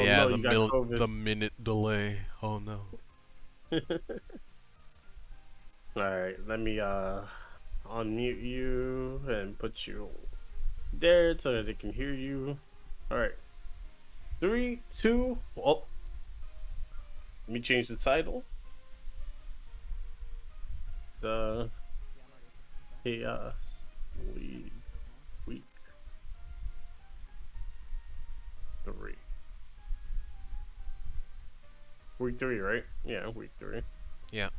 yeah, no, you got COVID. the minute delay. Oh no. Alright, let me unmute you and put you there so that they can hear you. Alright. Three, two, well, let me change the title. The Chaos League Week 3. Week 3, right? Yeah, week 3. Yeah.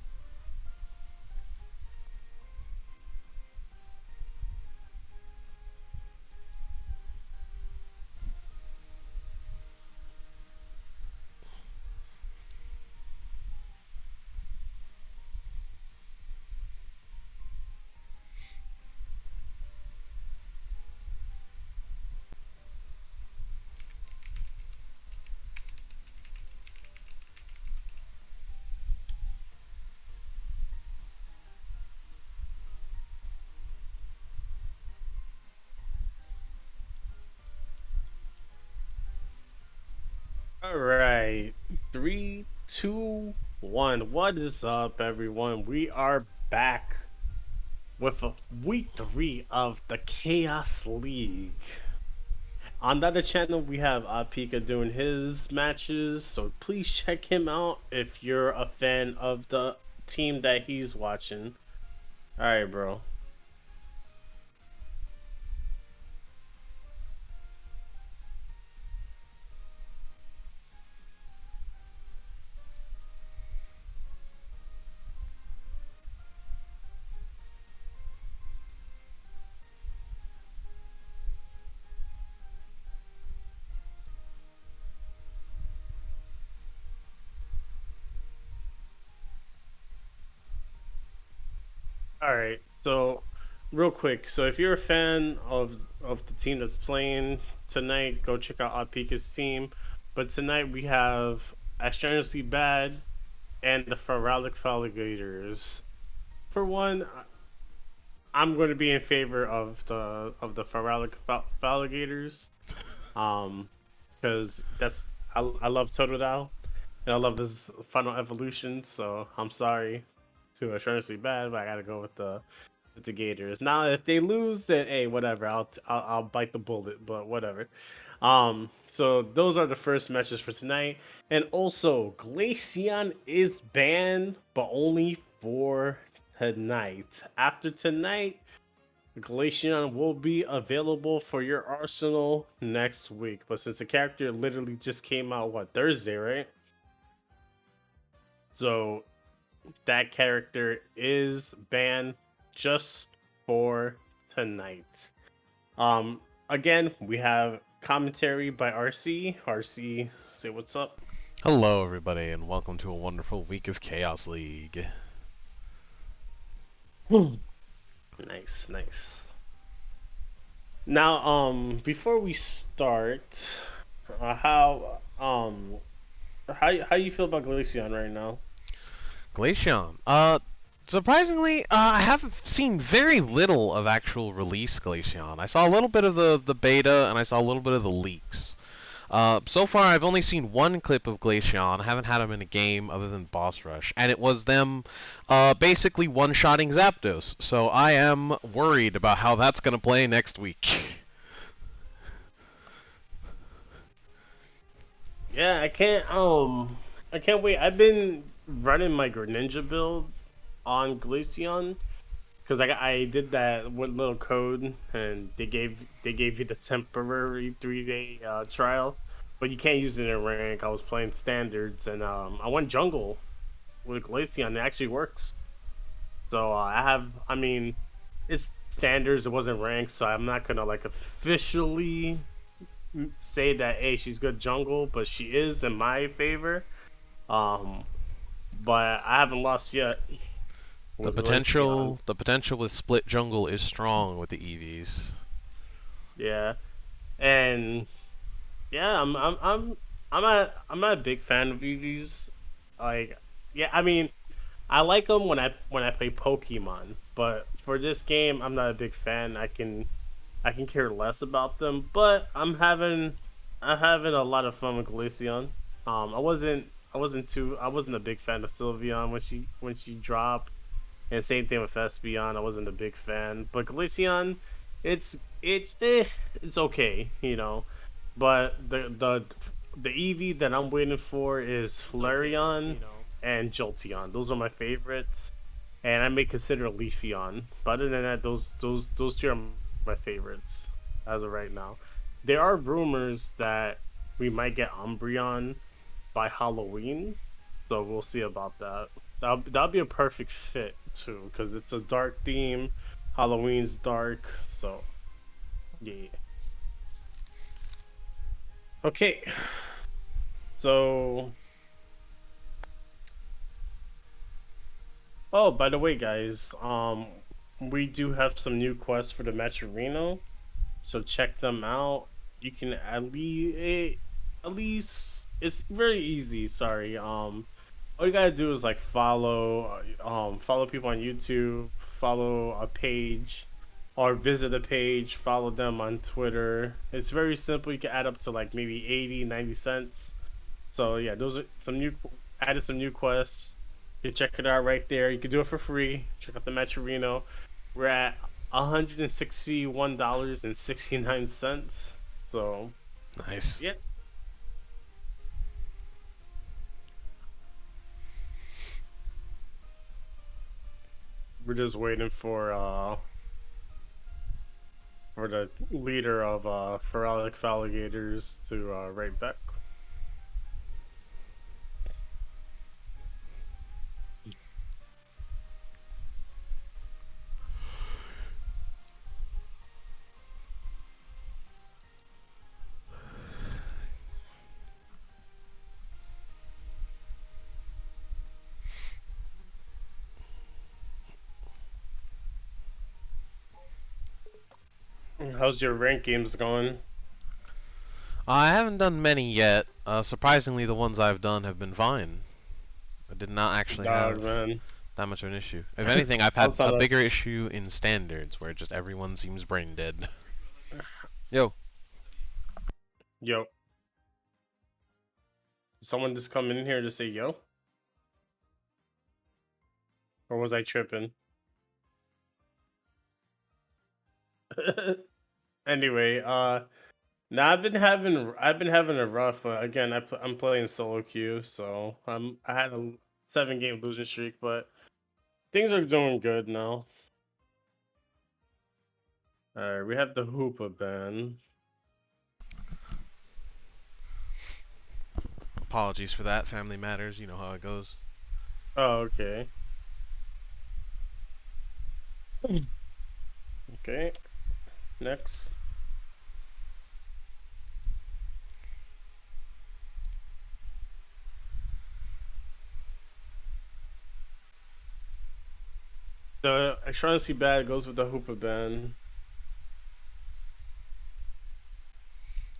Alright. Three, two, one. What is up, everyone? We are back with week 3 of the Chaos League. On the other channel, we have Pika doing his matches, so please check him out if you're a fan of the team that he's watching. Alright, bro. Alright, so real quick, so if you're a fan of the team that's playing tonight, go check out Pika's team. But tonight we have Extraneously Bad and the Feralic Alligators. For one, I'm going to be in favor of the Feralic Alligators, because I love Totodile and I love his final evolution. So I'm sorry to Extraneously Bad, but I gotta go with the Gators. Now, if they lose, then hey, whatever. I'll bite the bullet, but whatever. So those are the first matches for tonight. And also, Glaceon is banned, but only for tonight. After tonight, Glaceon will be available for your arsenal next week. But since the character literally just came out, what, Thursday, right? So that character is banned just for tonight. Again, we have commentary by RC. RC, say what's up. Hello, everybody, and welcome to a wonderful week of Chaos League. Nice, nice. Now, before we start, how you feel about Glaceon right now? Glaceon. Surprisingly, I have seen very little of actual release Glaceon. I saw a little bit of the beta, and I saw a little bit of the leaks. So far, I've only seen one clip of Glaceon. I haven't had him in a game other than Boss Rush, and it was them basically one-shotting Zapdos. So I am worried about how that's going to play next week. Yeah, I can't wait. I've been running my Greninja build on Glaceon because I did that with little code, and they gave you the temporary 3-day trial, but you can't use it in rank. I was playing standards, and I went jungle with Glaceon. It actually works. So I mean, it's standards. It wasn't ranked, so I'm not gonna like officially say that hey, she's good jungle, but she is in my favor. Um, but I haven't lost yet The with Glaceon. potential with split jungle is strong with the EVs. Yeah, and yeah, I'm not a big fan of EVs. Like, yeah, I mean, I like them when I play Pokemon, but for this game, I'm not a big fan. I can care less about them, but I'm having a lot of fun with Glaceon. I wasn't a big fan of Sylveon when she dropped, and same thing with Espeon. I wasn't a big fan, but Glaceon, it's it's okay, you know. But the EV that I'm waiting for is Flareon and Jolteon. Those are my favorites, and I may consider Leafeon. But other than that, those two are my favorites as of right now. There are rumors that we might get Umbreon by Halloween, so we'll see about that. That'll be a perfect fit too, because it's a dark theme. Halloween's dark, so yeah. Okay, so oh, by the way, guys, we do have some new quests for the Metrorino, so check them out. You can at least it's very easy. Sorry, all you gotta do is like follow people on YouTube, follow a page, or visit a page, follow them on Twitter. It's very simple. You can add up to like maybe 80, 90 cents. So yeah, those are some new added some new quests. You can check it out right there. You can do it for free. Check out the Metrorino. We're at $161.69. So Nice. yeah, we're just waiting for the leader of Feralic Alligators to write back. How's your rank games going? I haven't done many yet. Surprisingly, the ones I've done have been fine. I did not actually Dog have man. that much of an issue. If anything, I've I was had a on bigger us. issue in standards, where just everyone seems brain dead. Yo, Yo, someone just come in here to say yo, or was I tripping? Anyway, now I've been having a rough. Again, I'm playing solo queue, so I had a 7 game losing streak, but things are doing good now. All right, we have the Hoopa ban. apologies for that. Family matters. You know how it goes. Oh, okay. Okay, next. The Extraordinary bad goes with the Hoopa ban.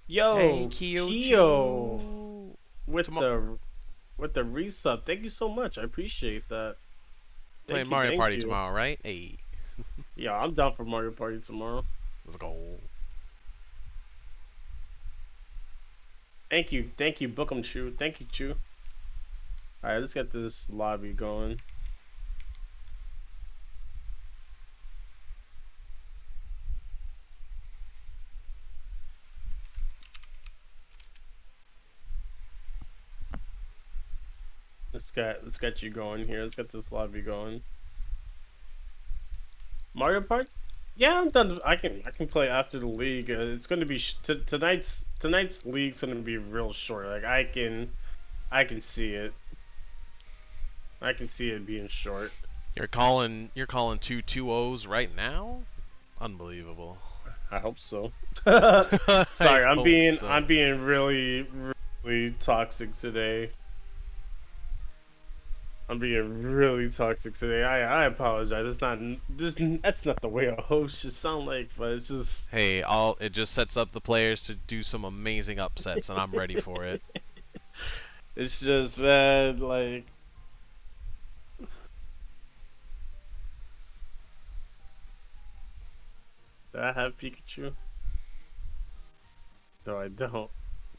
Hey, Yo, Kyo Kyochu. with Tomorrow, the resub. Thank you so much. I appreciate that. playing Thank you, Mario thank Party you. tomorrow, right? Hey, Yeah, I'm down for Mario Party tomorrow. let's go. Thank you, Bookum Chu. Thank you, Chu. All right, let's get this lobby going. Let's get you going here. Let's get this lobby going. Mario Party? Yeah, I'm done. I can play after the league. It's gonna be tonight's league's gonna be real short. Like I can see it. I can see it being short. You're calling two O's right now? Unbelievable. I hope so. I Sorry, hope I'm so. being really really toxic today. I'm being really toxic today. I apologize. It's not this. That's not the way a host should sound like. But it's just. Hey, all it just sets up the players to do some amazing upsets, and I'm ready for it. It's just man. Like. Do I have Pikachu? No, I don't.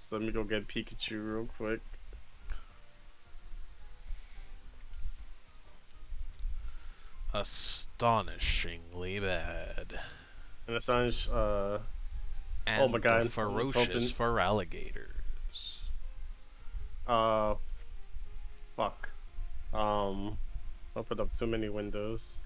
So let me go get Pikachu real quick. Astonishingly bad. And Assange, oh my And the god, I'm just ferocious hoping. for alligators. Uh, fuck. Opened up too many windows.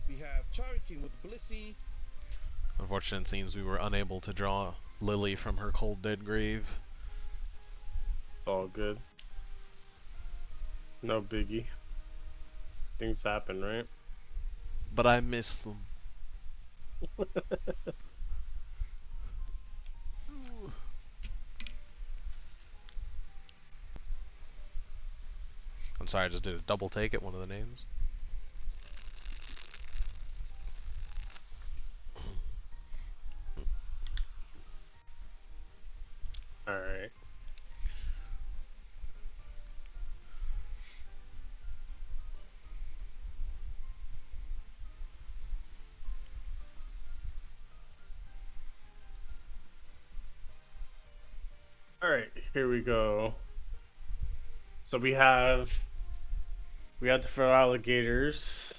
We have Cherokee with Blissey. Unfortunately, it seems we were unable to draw Lily from her cold dead grave. It's all good. No biggie. Things happen, right? But I miss them. I'm sorry, I just did a double take at one of the names. Alright. Alright, here we go. So we have the feral alligators.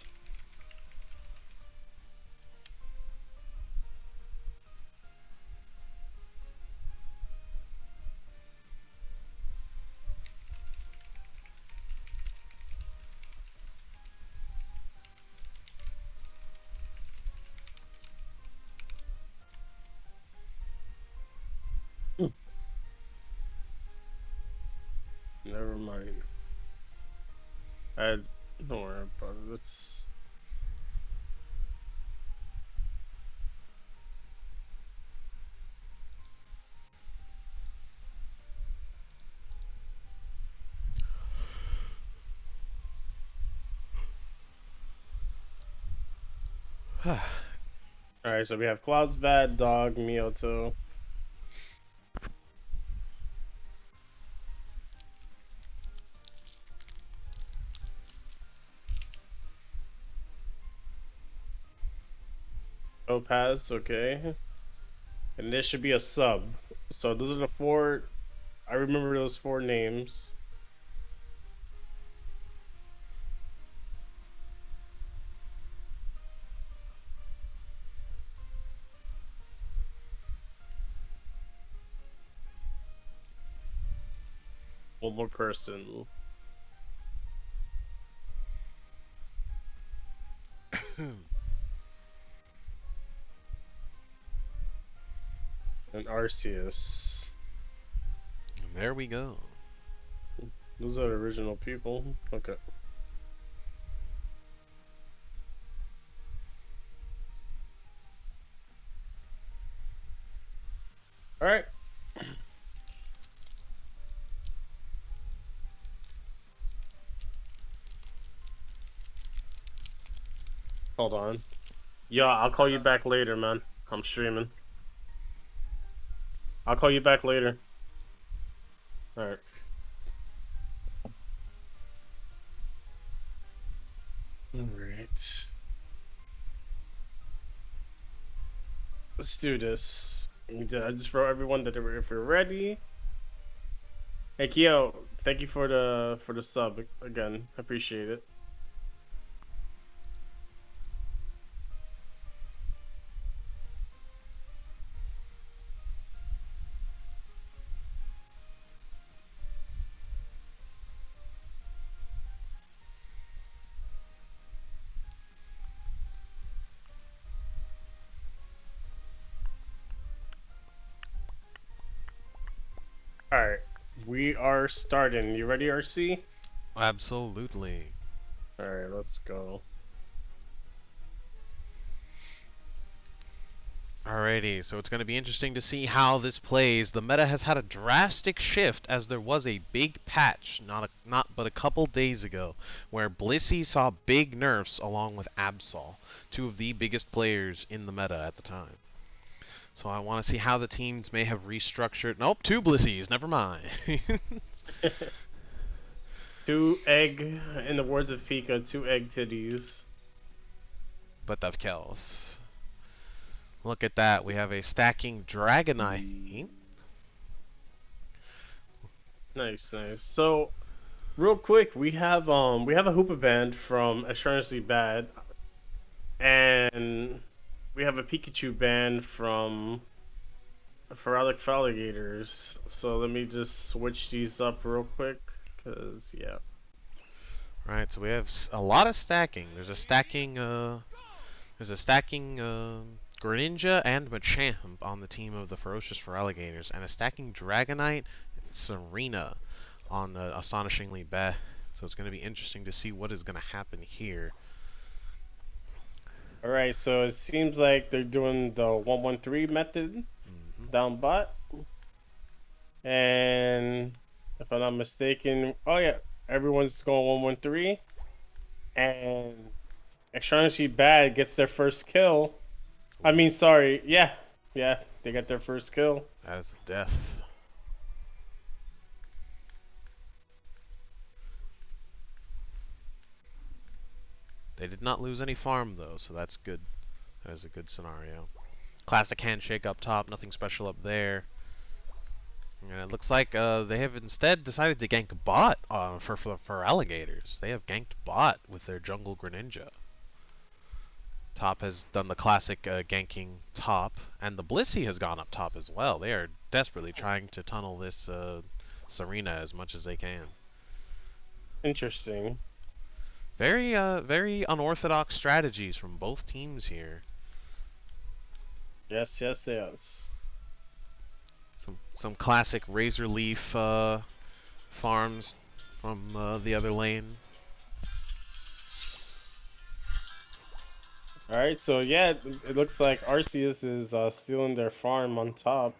Never mind. Don't worry about it. Let's. Alright, so we have Cloud's Bad Dog, Miyoto. Topaz, okay. And this should be a sub. So those are the four. I remember those four names. One more person. And Arceus. And there we go. Those are the original people. Okay. Alright. Hold on. Yeah, I'll call you back later, man. I'm streaming. I'll call you back later. Alright. Alright. Let's do this. I just wrote everyone that if we're ready. Hey Kyo, thank you for the sub again. I appreciate it. Alright. We are starting. You ready, RC? Absolutely. Alright, let's go. Alrighty, so it's going to be interesting to see how this plays. The meta has had a drastic shift as there was a big patch not but a couple days ago where Blissey saw big nerfs along with Absol, two of the biggest players in the meta at the time. So I want to see how the teams may have restructured. Nope, 2 Blissies. Never mind. Two egg, in the words of Pika, 2 egg titties. But of kills. Look at that. We have a stacking Dragonite. Nice, nice. So, real quick, we have a Hoopa band from Assurancy Bad, and we have a Pikachu band from Alligators. So let me just switch these up real quick, cause yeah. Right, so we have a lot of stacking. There's a stacking Greninja and Machamp on the team of the Ferocious Alligators, and a stacking Dragonite and Serena on Astonishingly Bad. So it's going to be interesting to see what is going to happen here. All right, so it seems like they're doing the 113 method down bot, and if I'm not mistaken, oh yeah, everyone's going 113, and Astonishingly Bad gets their first kill. I mean, sorry, yeah, they got their first kill. That is a death. They did not lose any farm though, so that's good. That is a good scenario. Classic handshake up top, nothing special up there. And it looks like they have instead decided to gank bot for alligators. They have ganked bot with their jungle Greninja. Top has done the classic ganking top, and the Blissey has gone up top as well. They are desperately trying to tunnel this Serena as much as they can. Interesting. Very unorthodox strategies from both teams here. Yes, yes, yes. Some classic Razor Leaf farms from the other lane. All right, so yeah, it looks like Arceus is stealing their farm on top.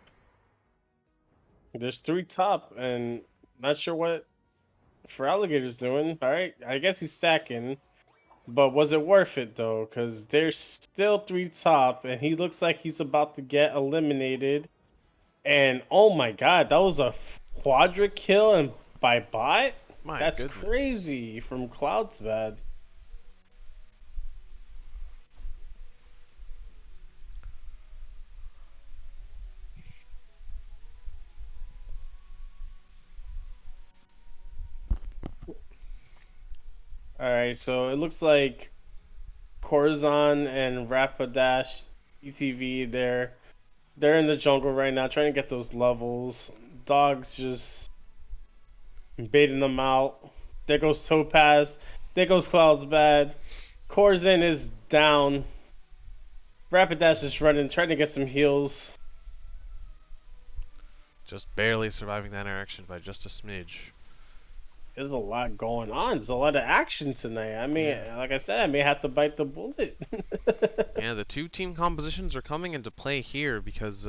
There's 3 top, and not sure what for Alligator's doing. All right, I guess he's stacking, but was it worth it though? Because there's still 3 top, and he looks like he's about to get eliminated. And oh my god, that was a quadra kill and by bot? My That's goodness. crazy from Cloud's bad. Alright, so it looks like Corazon and Rapidash ETV they're in the jungle right now trying to get those levels. Dog's just baiting them out. There goes Topaz. There goes Cloud's bad. Corazon is down. Rapidash is running, trying to get some heals. Just barely surviving that interaction by just a smidge. There's a lot going on. There's a lot of action tonight. I mean, like I said, I may have to bite the bullet. Yeah, the 2 team compositions are coming into play here because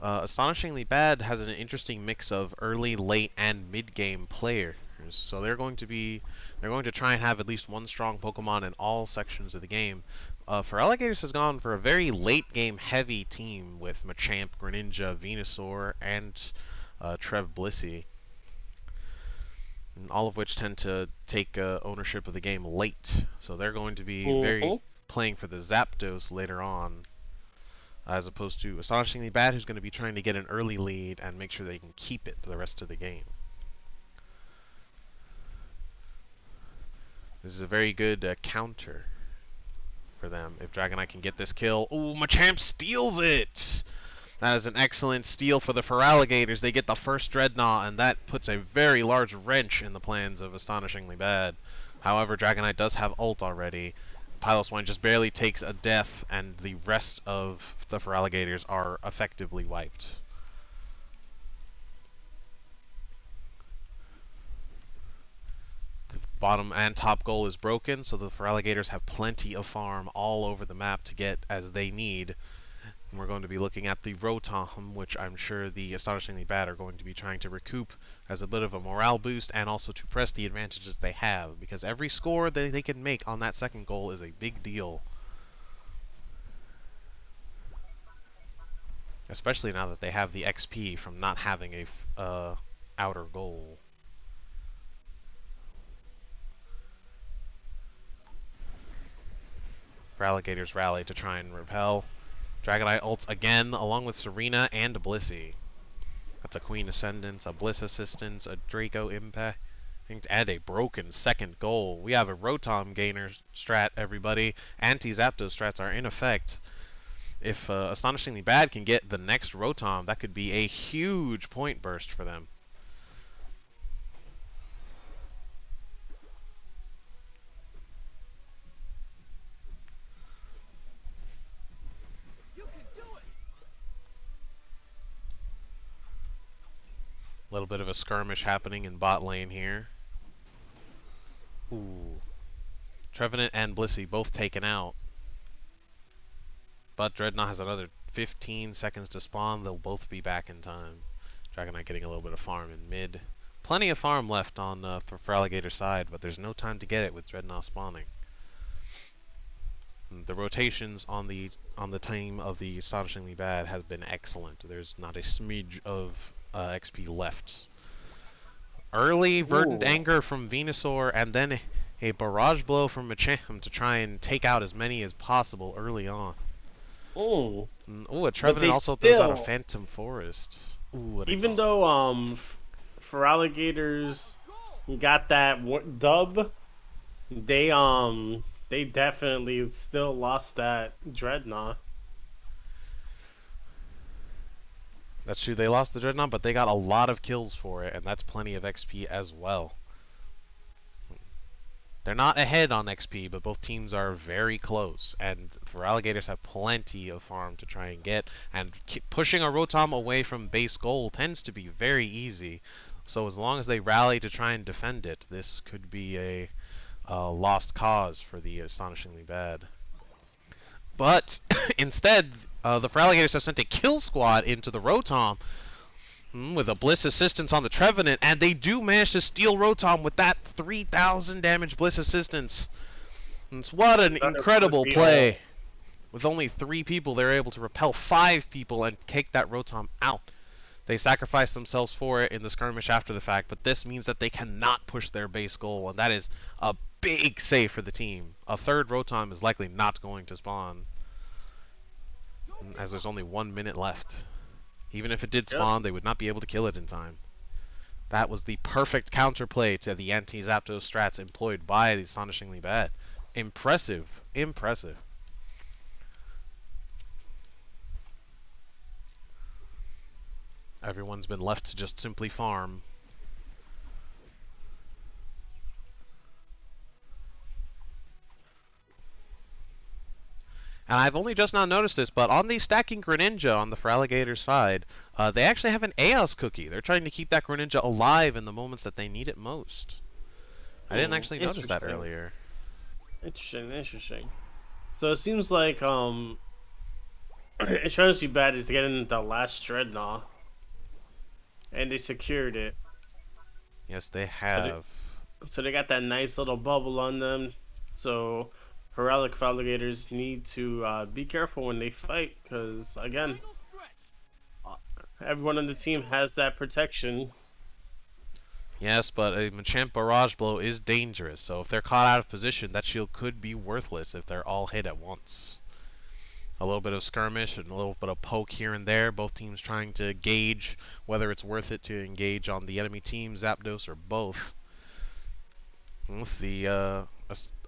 Astonishingly Bad has an interesting mix of early, late, and mid-game players. So they're going to try and have at least one strong Pokemon in all sections of the game. For Alligators has gone for a very late game heavy team with Machamp, Greninja, Venusaur, and Trev Blissey. And all of which tend to take ownership of the game late. So they're going to be very playing for the Zapdos later on, as opposed to Astonishingly Bad, who's going to be trying to get an early lead and make sure they can keep it for the rest of the game. This is a very good counter for them if Dragonite can get this kill. Ooh, Machamp steals it! That is an excellent steal for the Feraligators. They get the first Dreadnought, and that puts a very large wrench in the plans of Astonishingly Bad. However, Dragonite does have ult already. Piloswine just barely takes a death, and the rest of the Feraligators are effectively wiped. The bottom and top goal is broken, so the Feraligators have plenty of farm all over the map to get as they need. And we're going to be looking at the Rotom, which I'm sure the Astonishingly Bad are going to be trying to recoup as a bit of a morale boost and also to press the advantages they have, because every score that they can make on that second goal is a big deal. Especially now that they have the XP from not having a outer goal. Alligators rally to try and repel. Dragonite ults again, along with Serena and Blissey. That's a Queen Ascendance, a Bliss Assistance, a Draco Impact, and a broken second goal. We have a Rotom Gainer strat, everybody. Anti-Zapdos strats are in effect. If Astonishingly Bad can get the next Rotom, that could be a huge point burst for them. A little bit of a skirmish happening in bot lane here. Ooh. Trevenant and Blissey both taken out. But Dreadnought has another 15 seconds to spawn. They'll both be back in time. Dragonite getting a little bit of farm in mid. Plenty of farm left on for Alligator's side, but there's no time to get it with Dreadnought spawning. And the rotations on the team of the Astonishingly Bad has been excellent. There's not a smidge of XP left. Early Verdant Anger from Venusaur, and then a Barrage Blow from Machamp to try and take out as many as possible early on. Oh. Oh, a Trevenant also throws out a Phantom Forest. Ooh, even though for Alligators got that dub, they definitely still lost that Dreadnought. That's true, they lost the Dreadnought, but they got a lot of kills for it, and that's plenty of XP as well. They're not ahead on XP, but both teams are very close, and for Alligators have plenty of farm to try and get, and pushing a Rotom away from base goal tends to be very easy, so as long as they rally to try and defend it, this could be a lost cause for the Astonishingly Bad. But instead, the Alligators have sent a kill squad into the Rotom with a Bliss Assistance on the Trevenant, and they do manage to steal Rotom with that 3,000 damage Bliss Assistance. And what an incredible play. With only 3 people, they're able to repel 5 people and take that Rotom out. They sacrificed themselves for it in the skirmish after the fact, but this means that they cannot push their base goal, and that is a big save for the team. A third Rotom is likely not going to spawn, as there's only 1 minute left. Even if it did spawn, they would not be able to kill it in time. That was the perfect counterplay to the anti-Zapdos strats employed by the Astonishingly Bad. Impressive. Impressive. Everyone's been left to just simply farm. And I've only just now noticed this, but on the stacking Greninja on the Alligator side, they actually have an Eos cookie. They're trying to keep that Greninja alive in the moments that they need it most. I didn't actually notice that earlier. Interesting. So it seems like Astonishingly Bad is getting the last Dreadnought, and they secured it. Yes, they have. So they got that nice little bubble on them. So Heraldic Alligators need to be careful when they fight, because again, everyone on the team has that protection. Yes, but a Machamp Barrage Blow is dangerous, so if they're caught out of position, that shield could be worthless if they're all hit at once. A little bit of skirmish and a little bit of poke here and there, both teams trying to gauge whether it's worth it to engage on the enemy team, Zapdos, or both. The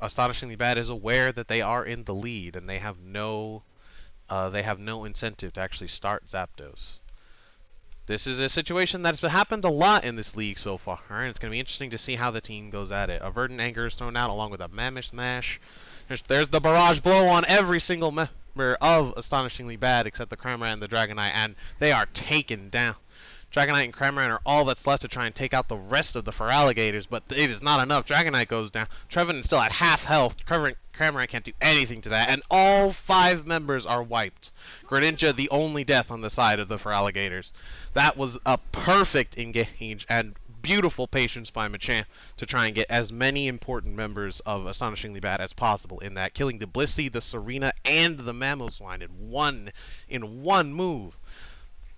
Astonishingly Bad is aware that they are in the lead, and they have no incentive to actually start Zapdos. This is a situation that's happened a lot in this league so far, and it's going to be interesting to see how the team goes at it. A Verdant Anger is thrown out along with a Mammoth Mash. There's the Barrage Blow on every single member of Astonishingly Bad except the Cramorant and the Dragonite, and they are taken down. Dragonite and Cramorant are all that's left to try and take out the rest of the Alligators, but it is not enough. Dragonite goes down. Trevenant's still at half health. Cramorant can't do anything to that, and all 5 members are wiped. Greninja, the only death on the side of the Alligators. That was a perfect engage and beautiful patience by Machamp to try and get as many important members of Astonishingly Bad as possible in that, killing the Blissey, the Serena, and the Mamoswine in one move.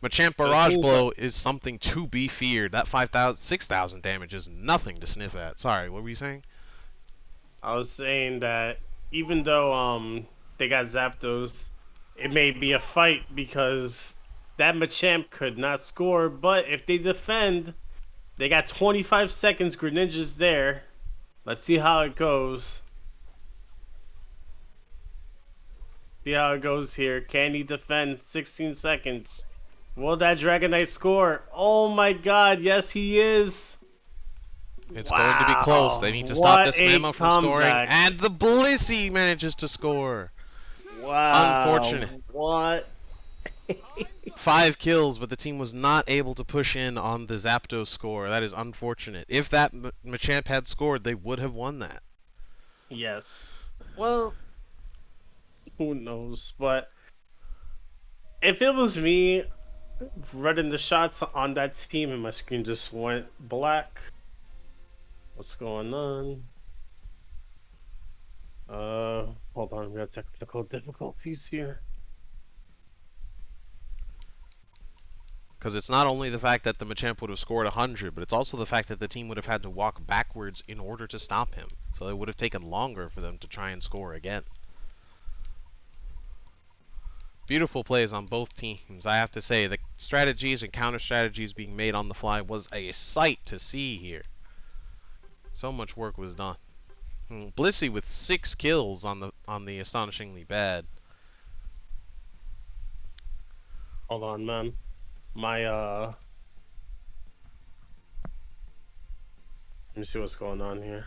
Machamp But it Barrage seems like Blow is something to be feared. That 5,000, 6,000 damage is nothing to sniff at. Sorry, what were you saying? I was saying that even though they got Zapdos, it may be a fight because that Machamp could not score. But if they defend, they got 25 seconds. Greninja's there. Let's see how it goes. See how it goes here. Can he defend 16 seconds? Will that Dragonite score? Oh my god, yes he is. It's going to be close. They Wow, need to stop what this a Mamo from scoring, comeback. and the Blissey manages to score. Wow, Unfortunate. what? 5 kills, but the team was not able to push in on the Zapdos score. That is unfortunate. If that Machamp had scored, they would have won that. Yes. Well, who knows? But if it was me running the shots on that team and my screen just went black, what's going on? Hold on, we got technical difficulties here. Because it's not only the fact that the Machamp would have scored 100, but it's also the fact that the team would have had to walk backwards in order to stop him. So it would have taken longer for them to try and score again. Beautiful plays on both teams. I have to say, the strategies and counter strategies being made on the fly was a sight to see here. So much work was done. Blissey with 6 kills on the Astonishingly Bad. Hold on, man. My let me see what's going on here.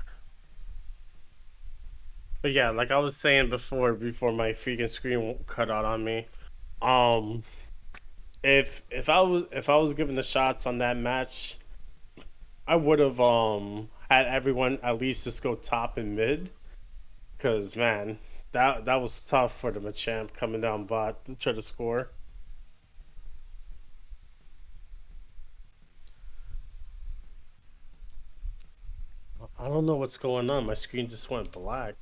But yeah, like I was saying before my freaking screen cut out on me. Um, if I was given the shots on that match, I would have had everyone at least just go top and mid, cause man, that was tough for the Machamp coming down bot to try to score. I don't know what's going on. My screen just went black.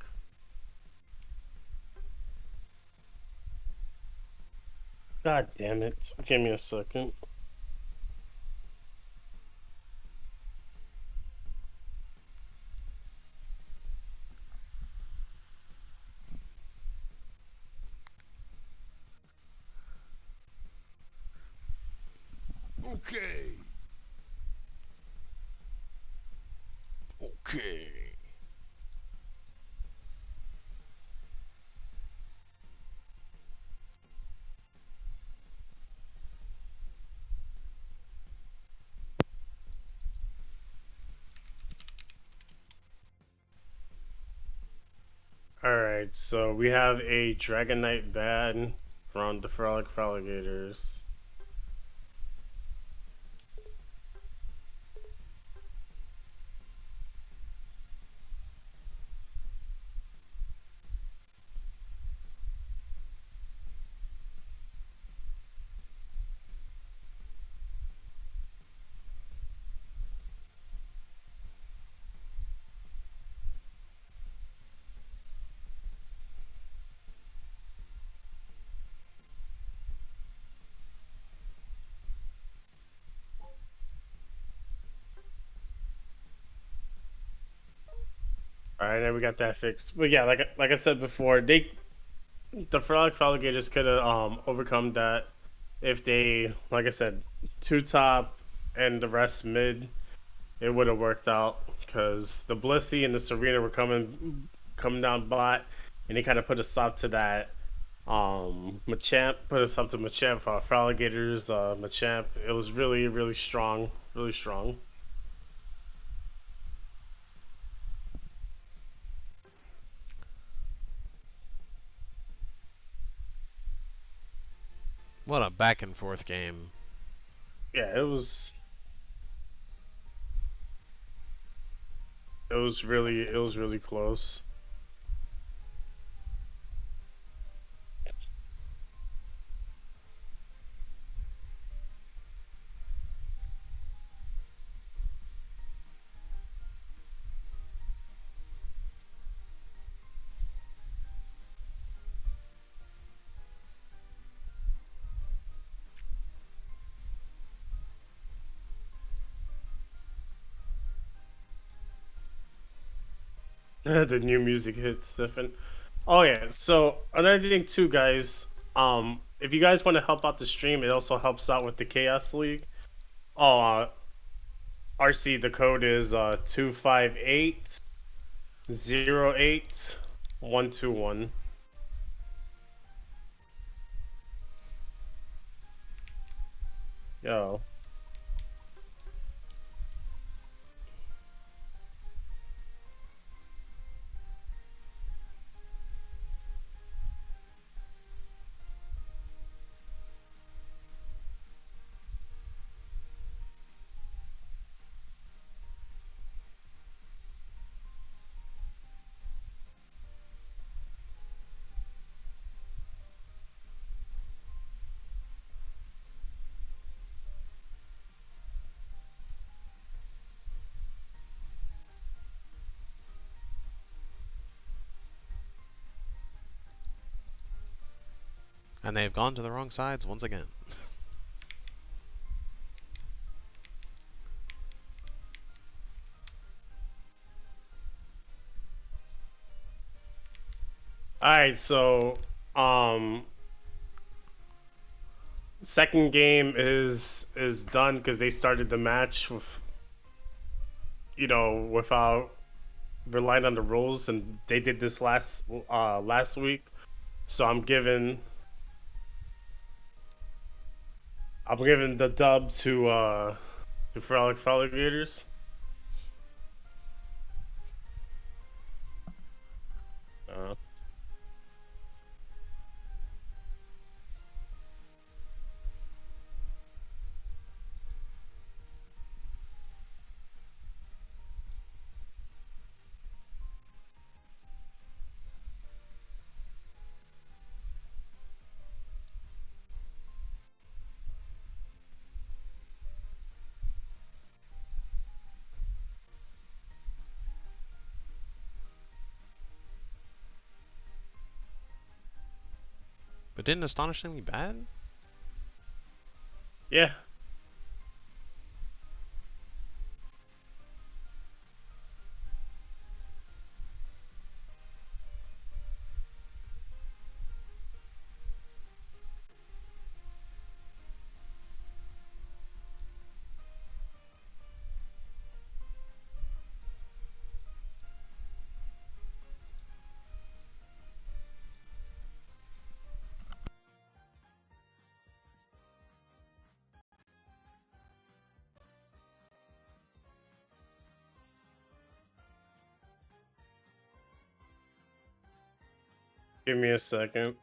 God damn it! Give me a second. Okay. Okay. Alright, so we have a Dragonite ban from the Frolic Froligators. Alright, now we got that fixed. But yeah, like I said before, the Frolic Froligators could have overcome that if they, like I said, two top and the rest mid. It would have worked out because the Blissey and the Serena were coming down bot, and they kind of put a stop to that. Machamp put a stop to Machamp. Froligators, Machamp. It was really strong, really strong. What a back and forth game. Yeah, it was really close. The new music hits, Stefan. Oh yeah. So another thing too, guys. If you guys want to help out the stream, it also helps out with the Chaos League. Oh, RC. The code is 258-08-121. Yo. And they've gone to the wrong sides once again. All right. So um, second game is done because they started the match with without relying on the rules, and they did this last week. So I'm giving the dub to Frolic Alligators. Uh, But didn't astonishingly bad? yeah. Give me a second.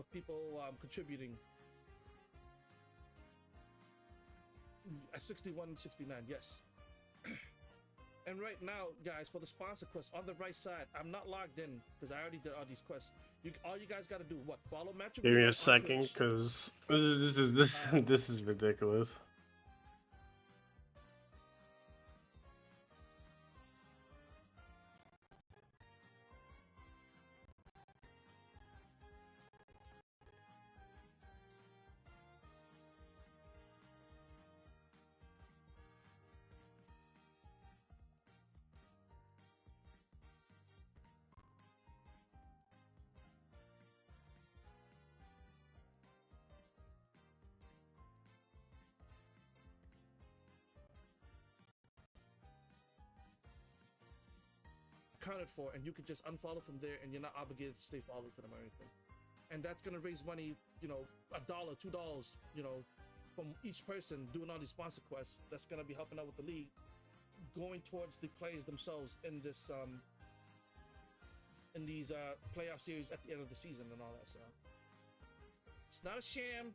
of people contributing at 61.69. Yes. And right now, guys, for the sponsor quest on the right side, I'm not logged in because I already did all these quests. All you guys got to do what? Follow Metro Give me a on second, Twitch. because this this is ridiculous. Accounted for, and you can just unfollow from there, and you're not obligated to stay followed to them or anything. And that's gonna raise money, $1, $2, from each person doing all these sponsor quests. That's gonna be helping out with the league, going towards the players themselves in this in these playoff series at the end of the season and all that stuff. It's not a sham.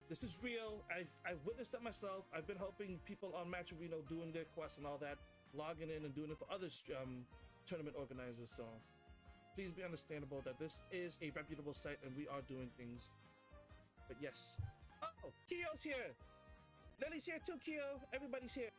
This is real. I've witnessed that myself. I've been helping people on Match Arena doing their quests and all that, logging in and doing it for other tournament organizers. So please be understandable that this is a reputable site and we are doing things. But yes. Oh, Kyo's here. Lily's here too, Kyo. Everybody's here.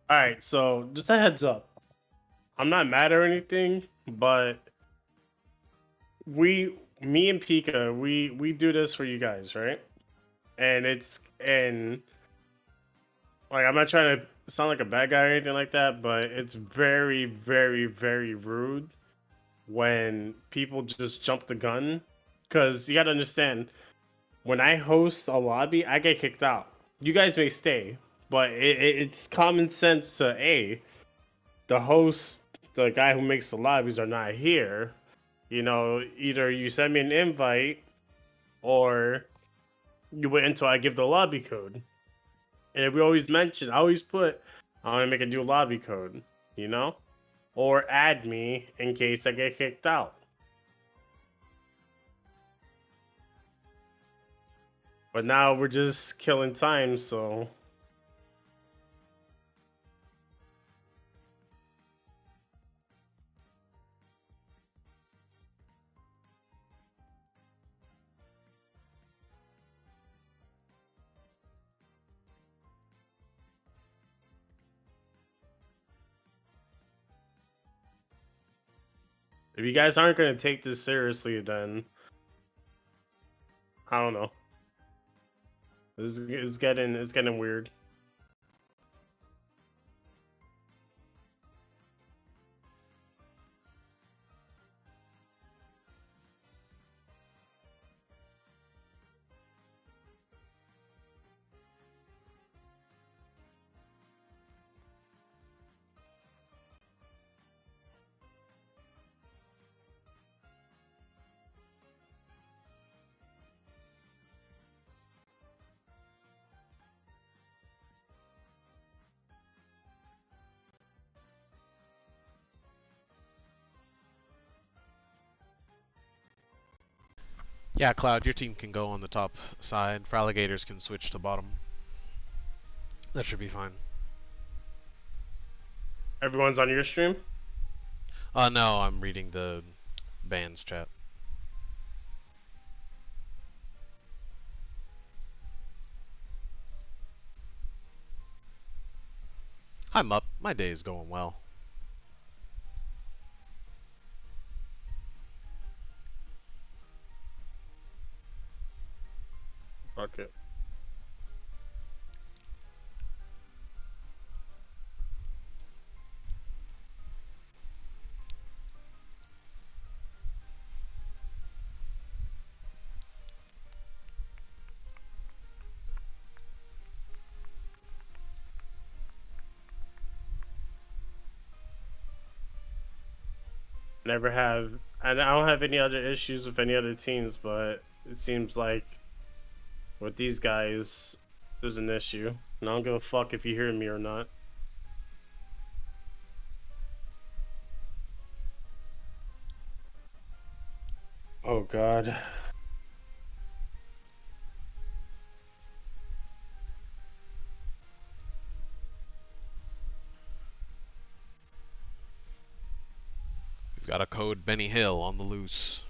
All right, so just a heads up. I'm not mad or anything, but me and Pika, we do this for you guys, right? And like I'm not trying to sound like a bad guy or anything like that, but it's very, very, very rude when people just jump the gun. Because you got to understand, when I host a lobby, I get kicked out. You guys may stay, but it's common sense to the host, the guy who makes the lobbies, are not here. You know, either you send me an invite or you wait until I give the lobby code. And we always mention, I always put, I want to make a new lobby code, you know? Or add me in case I get kicked out. But now we're just killing time, so. If you guys aren't going to take this seriously, then I don't know. This is getting weird. Yeah, Cloud, your team can go on the top side. Alligators can switch to bottom. That should be fine. Everyone's on your stream? No, I'm reading the band's chat. I'm up. My day is going well. Fuck it. Never have. I don't have any other issues with any other teams, but it seems like with these guys, there's an issue. And I don't give a fuck if you hear me or not. Oh god. We've got a code Benny Hill on the loose.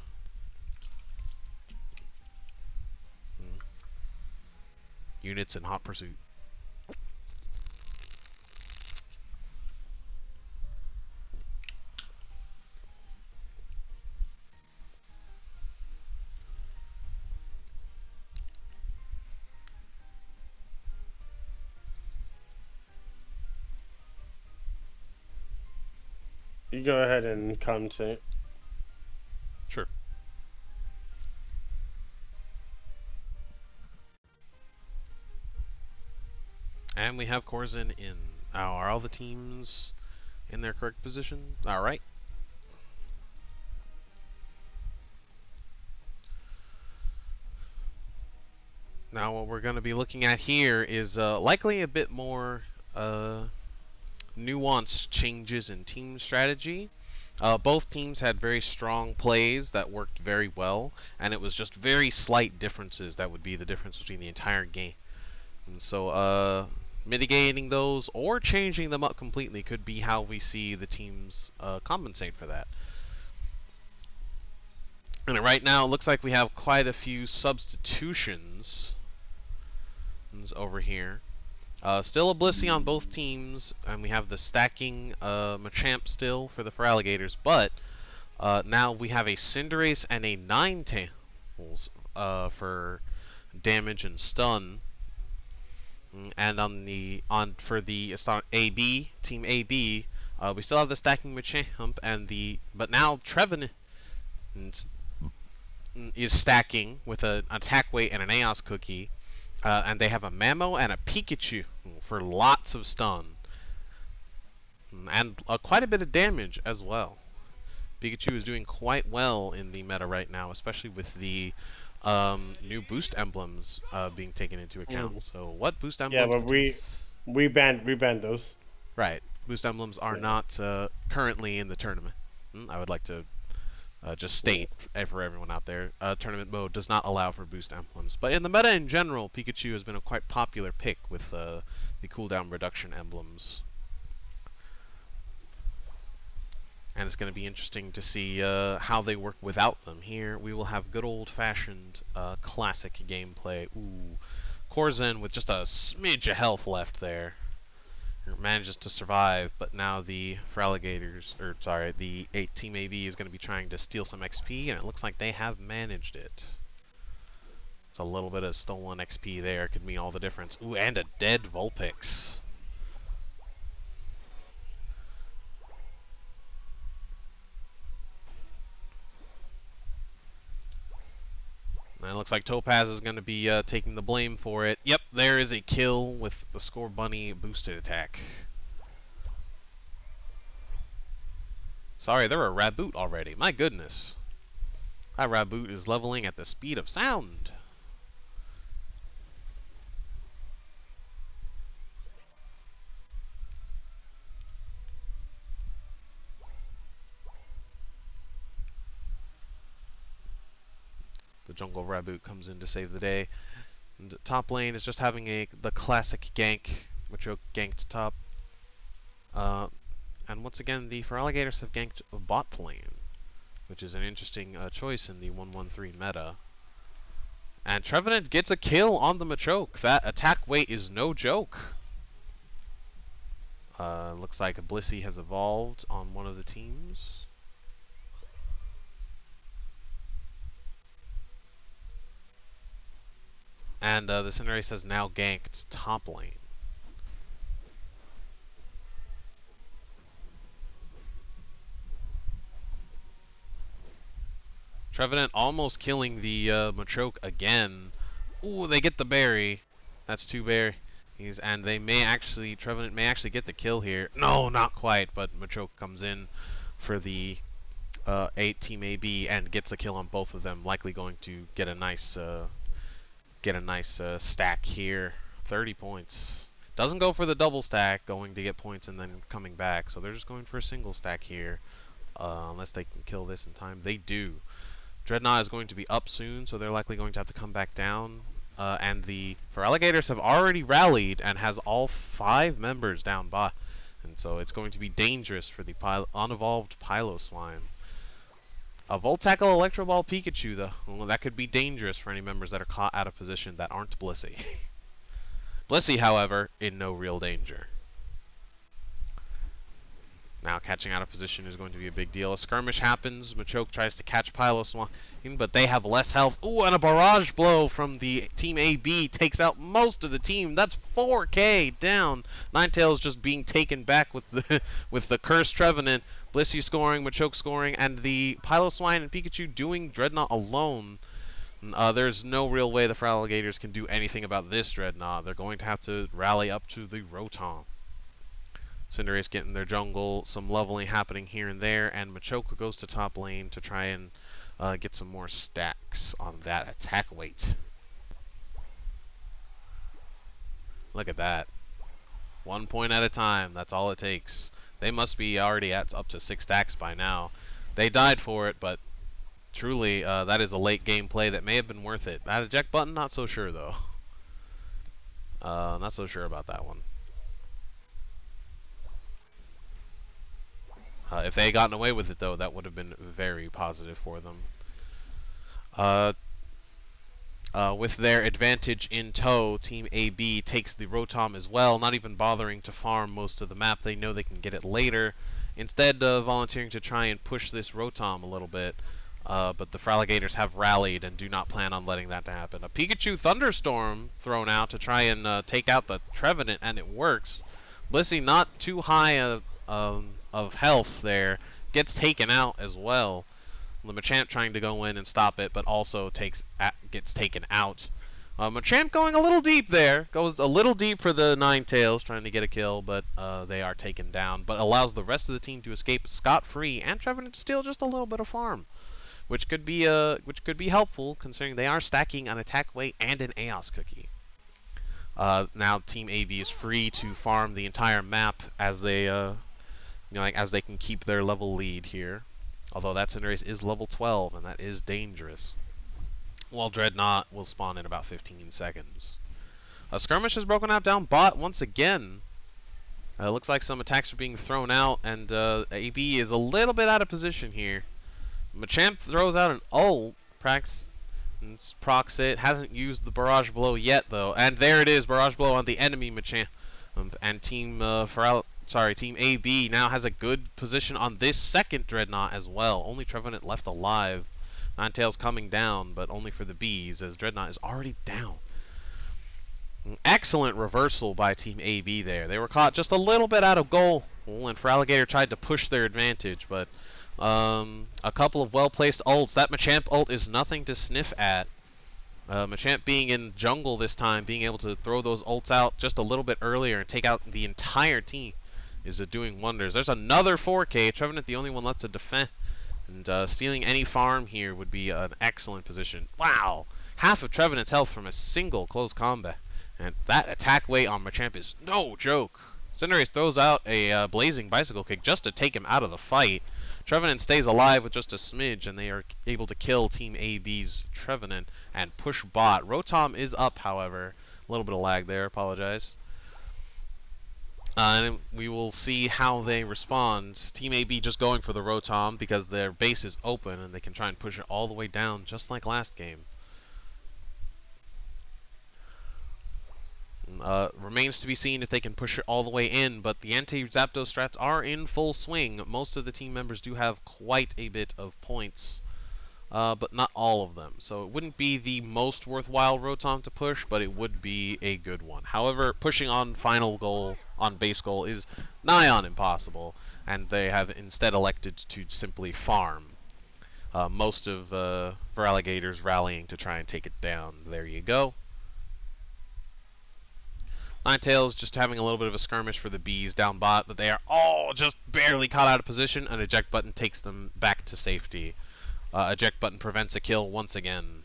Units in hot pursuit. You go ahead and commentate. And we have Corzin in. Are all the teams in their correct position? All right. Now what we're going to be looking at here is likely a bit more nuanced changes in team strategy. Both teams had very strong plays that worked very well, and it was just very slight differences that would be the difference between the entire game. And so mitigating those or changing them up completely could be how we see the teams compensate for that. And right now it looks like we have quite a few substitutions over here. Still a Blissey on both teams, and we have the stacking Machamp still for the Feraligatrs, but now we have a Cinderace and a Ninetales for damage and stun. And for the AB team AB, we still have the stacking Machamp but now Trevenant is stacking with an attack weight and an Aeos cookie. And they have a Mamo and a Pikachu for lots of stun. And quite a bit of damage as well. Pikachu is doing quite well in the meta right now, especially with the new boost emblems being taken into account. So what boost emblems? Yeah, but we banned those. Right. Boost emblems are not currently in the tournament. I would like to just state for everyone out there, tournament mode does not allow for boost emblems. But in the meta in general, Pikachu has been a quite popular pick with the cooldown reduction emblems. And it's going to be interesting to see how they work without them. Here we will have good old-fashioned classic gameplay. Ooh, Corzin with just a smidge of health left there. Manages to survive, but now the Team AB is going to be trying to steal some XP, and it looks like they have managed it. It's a little bit of stolen XP there, could mean all the difference. Ooh, and a dead Vulpix. And it looks like Topaz is going to be taking the blame for it. Yep, there is a kill with the Score Bunny boosted attack. Sorry, they're a Raboot already. My goodness. That Raboot is leveling at the speed of sound. The jungle Raboot comes in to save the day. And top lane is just having the classic gank, which ganked top. And once again, the Feraligatrs have ganked bot lane, which is an interesting choice in the 1-1-3 meta. And Trevenant gets a kill on the Machoke. That attack weight is no joke. Looks like a Blissey has evolved on one of the teams. And the Cinderace has now ganked top lane. Trevenant almost killing the Machoke again. Ooh, they get the berry. That's 2 berries, and Trevenant may actually get the kill here. No, not quite, but Machoke comes in for the Team AB and gets the kill on both of them. Likely going to get a nice stack here. 30 points. Doesn't go for the double stack, going to get points and then coming back. So they're just going for a single stack here, unless they can kill this in time. They do. Dreadnought is going to be up soon, so they're likely going to have to come back down. And the Feraligatrs have already rallied and has all 5 members down bot. And so it's going to be dangerous for the unevolved Piloswine. A Volt Tackle Electro Ball Pikachu, though. Well, that could be dangerous for any members that are caught out of position that aren't Blissey. Blissey, however, in no real danger. Now catching out of position is going to be a big deal. A skirmish happens. Machoke tries to catch Piloswine, but they have less health. Ooh, and a barrage blow from the Team AB takes out most of the team. That's 4K down. Ninetales just being taken back with the cursed Trevenant. Blissey scoring, Machoke scoring, and the Piloswine and Pikachu doing Dreadnought alone. There's no real way the Fraligators can do anything about this Dreadnought. They're going to have to rally up to the Rotom. Cinderace getting their jungle, some leveling happening here and there, and Machoke goes to top lane to try and get some more stacks on that attack weight. Look at that. 1 point at a time, that's all it takes. They must be already at up to 6 stacks by now. They died for it, but truly, that is a late game play that may have been worth it. That eject button, not so sure though. Not so sure about that one. If they had gotten away with it though, that would have been very positive for them. With their advantage in tow, Team AB takes the Rotom as well, not even bothering to farm most of the map. They know they can get it later, instead volunteering to try and push this Rotom a little bit. But the Fraligators have rallied and do not plan on letting that happen. A Pikachu Thunderstorm thrown out to try and take out the Trevenant, and it works. Blissey not too high of health there, gets taken out as well. Machamp trying to go in and stop it, but also gets taken out. Machamp going a little deep there. Goes a little deep for the Ninetales, trying to get a kill, but they are taken down. But allows the rest of the team to escape scot-free, and Trevenant to steal just a little bit of farm, which could be helpful considering they are stacking an attack weight and an Aeos cookie. Now Team AB is free to farm the entire map as they, as they can keep their level lead here. Although that Cinderace is level 12, and that is dangerous. While Dreadnought will spawn in about 15 seconds. A skirmish is broken out down bot once again. Looks like some attacks are being thrown out, and AB is a little bit out of position here. Machamp throws out an ult, procs it, hasn't used the Barrage Blow yet though, and there it is, Barrage Blow on the enemy Machamp, and Team AB now has a good position on this second Dreadnought as well. Only Trevenant left alive. Ninetales coming down, but only for the bees, as Dreadnought is already down. An excellent reversal by Team AB there. They were caught just a little bit out of goal, and Fraligator tried to push their advantage, but a couple of well-placed ults. That Machamp ult is nothing to sniff at. Machamp being in jungle this time, being able to throw those ults out just a little bit earlier and take out the entire team is doing wonders. There's another 4K. Trevenant the only one left to defend. And stealing any farm here would be an excellent position. Wow! Half of Trevenant's health from a single close combat. And that attack weight on Machamp is no joke. Cinderace throws out a blazing bicycle kick just to take him out of the fight. Trevenant stays alive with just a smidge, and they are able to kill Team AB's Trevenant and push bot. Rotom is up, however. A little bit of lag there, apologize. And we will see how they respond. Team AB just going for the Rotom because their base is open and they can try and push it all the way down just like last game. Remains to be seen if they can push it all the way in, but the anti-Zapdos strats are in full swing. Most of the team members do have quite a bit of points, but not all of them. So it wouldn't be the most worthwhile Rotom to push, but it would be a good one. However, pushing on final goal, on base goal, is nigh on impossible, and they have instead elected to simply farm. Most of Fraligators rallying to try and take it down. There you go. Ninetales just having a little bit of a skirmish for the bees down bot, but they are all just barely caught out of position. An eject button takes them back to safety. Eject button prevents a kill once again.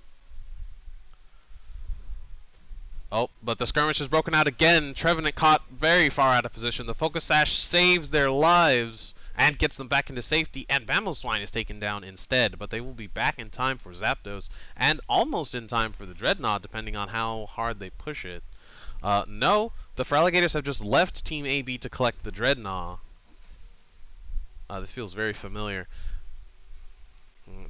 Oh, but the skirmish is broken out again. Trevenant caught very far out of position. The Focus Sash saves their lives and gets them back into safety, and Mamoswine is taken down instead, but they will be back in time for Zapdos, and almost in time for the Dreadnought, depending on how hard they push it. No, the Fraligators have just left Team AB to collect the Dreadnought. This feels very familiar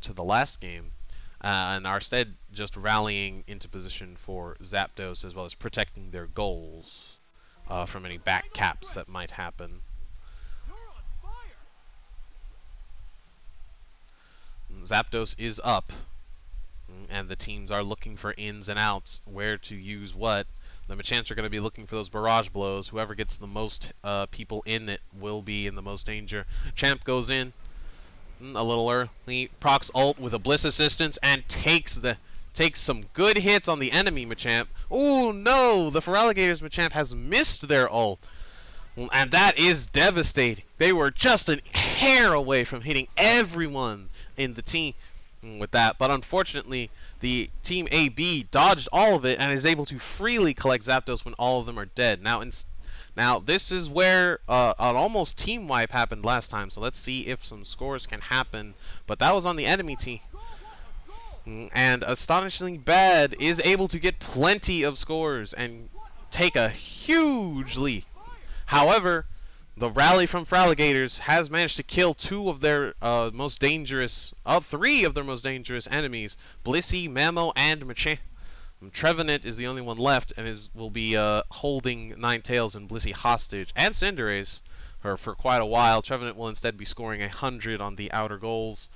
to the last game. And are instead just rallying into position for Zapdos, as well as protecting their goals from any back caps that might happen. Zapdos is up, and the teams are looking for ins and outs, where to use what. The Machamps are going to be looking for those barrage blows. Whoever gets the most people in it will be in the most danger. Champ goes in a little early, procs ult with a Bliss assistance, and takes the takes some good hits on the enemy Machamp. Oh no, the Feraligatrs Machamp has missed their ult. And that is devastating. They were just an hair away from hitting everyone in the team with that. But unfortunately, the Team AB dodged all of it and is able to freely collect Zapdos when all of them are dead. Now this is where an almost team wipe happened last time. So let's see if some scores can happen. But that was on the enemy team. And Astonishingly Bad is able to get plenty of scores and take a huge lead. However, the rally from Feraligatrs has managed to kill three of their most dangerous enemies, Blissey, Mamo, and Machamp. Trevenant is the only one left and will be holding Ninetales and Blissey hostage, and Cinderace for quite a while. Trevenant will instead be scoring 100 on the outer goals,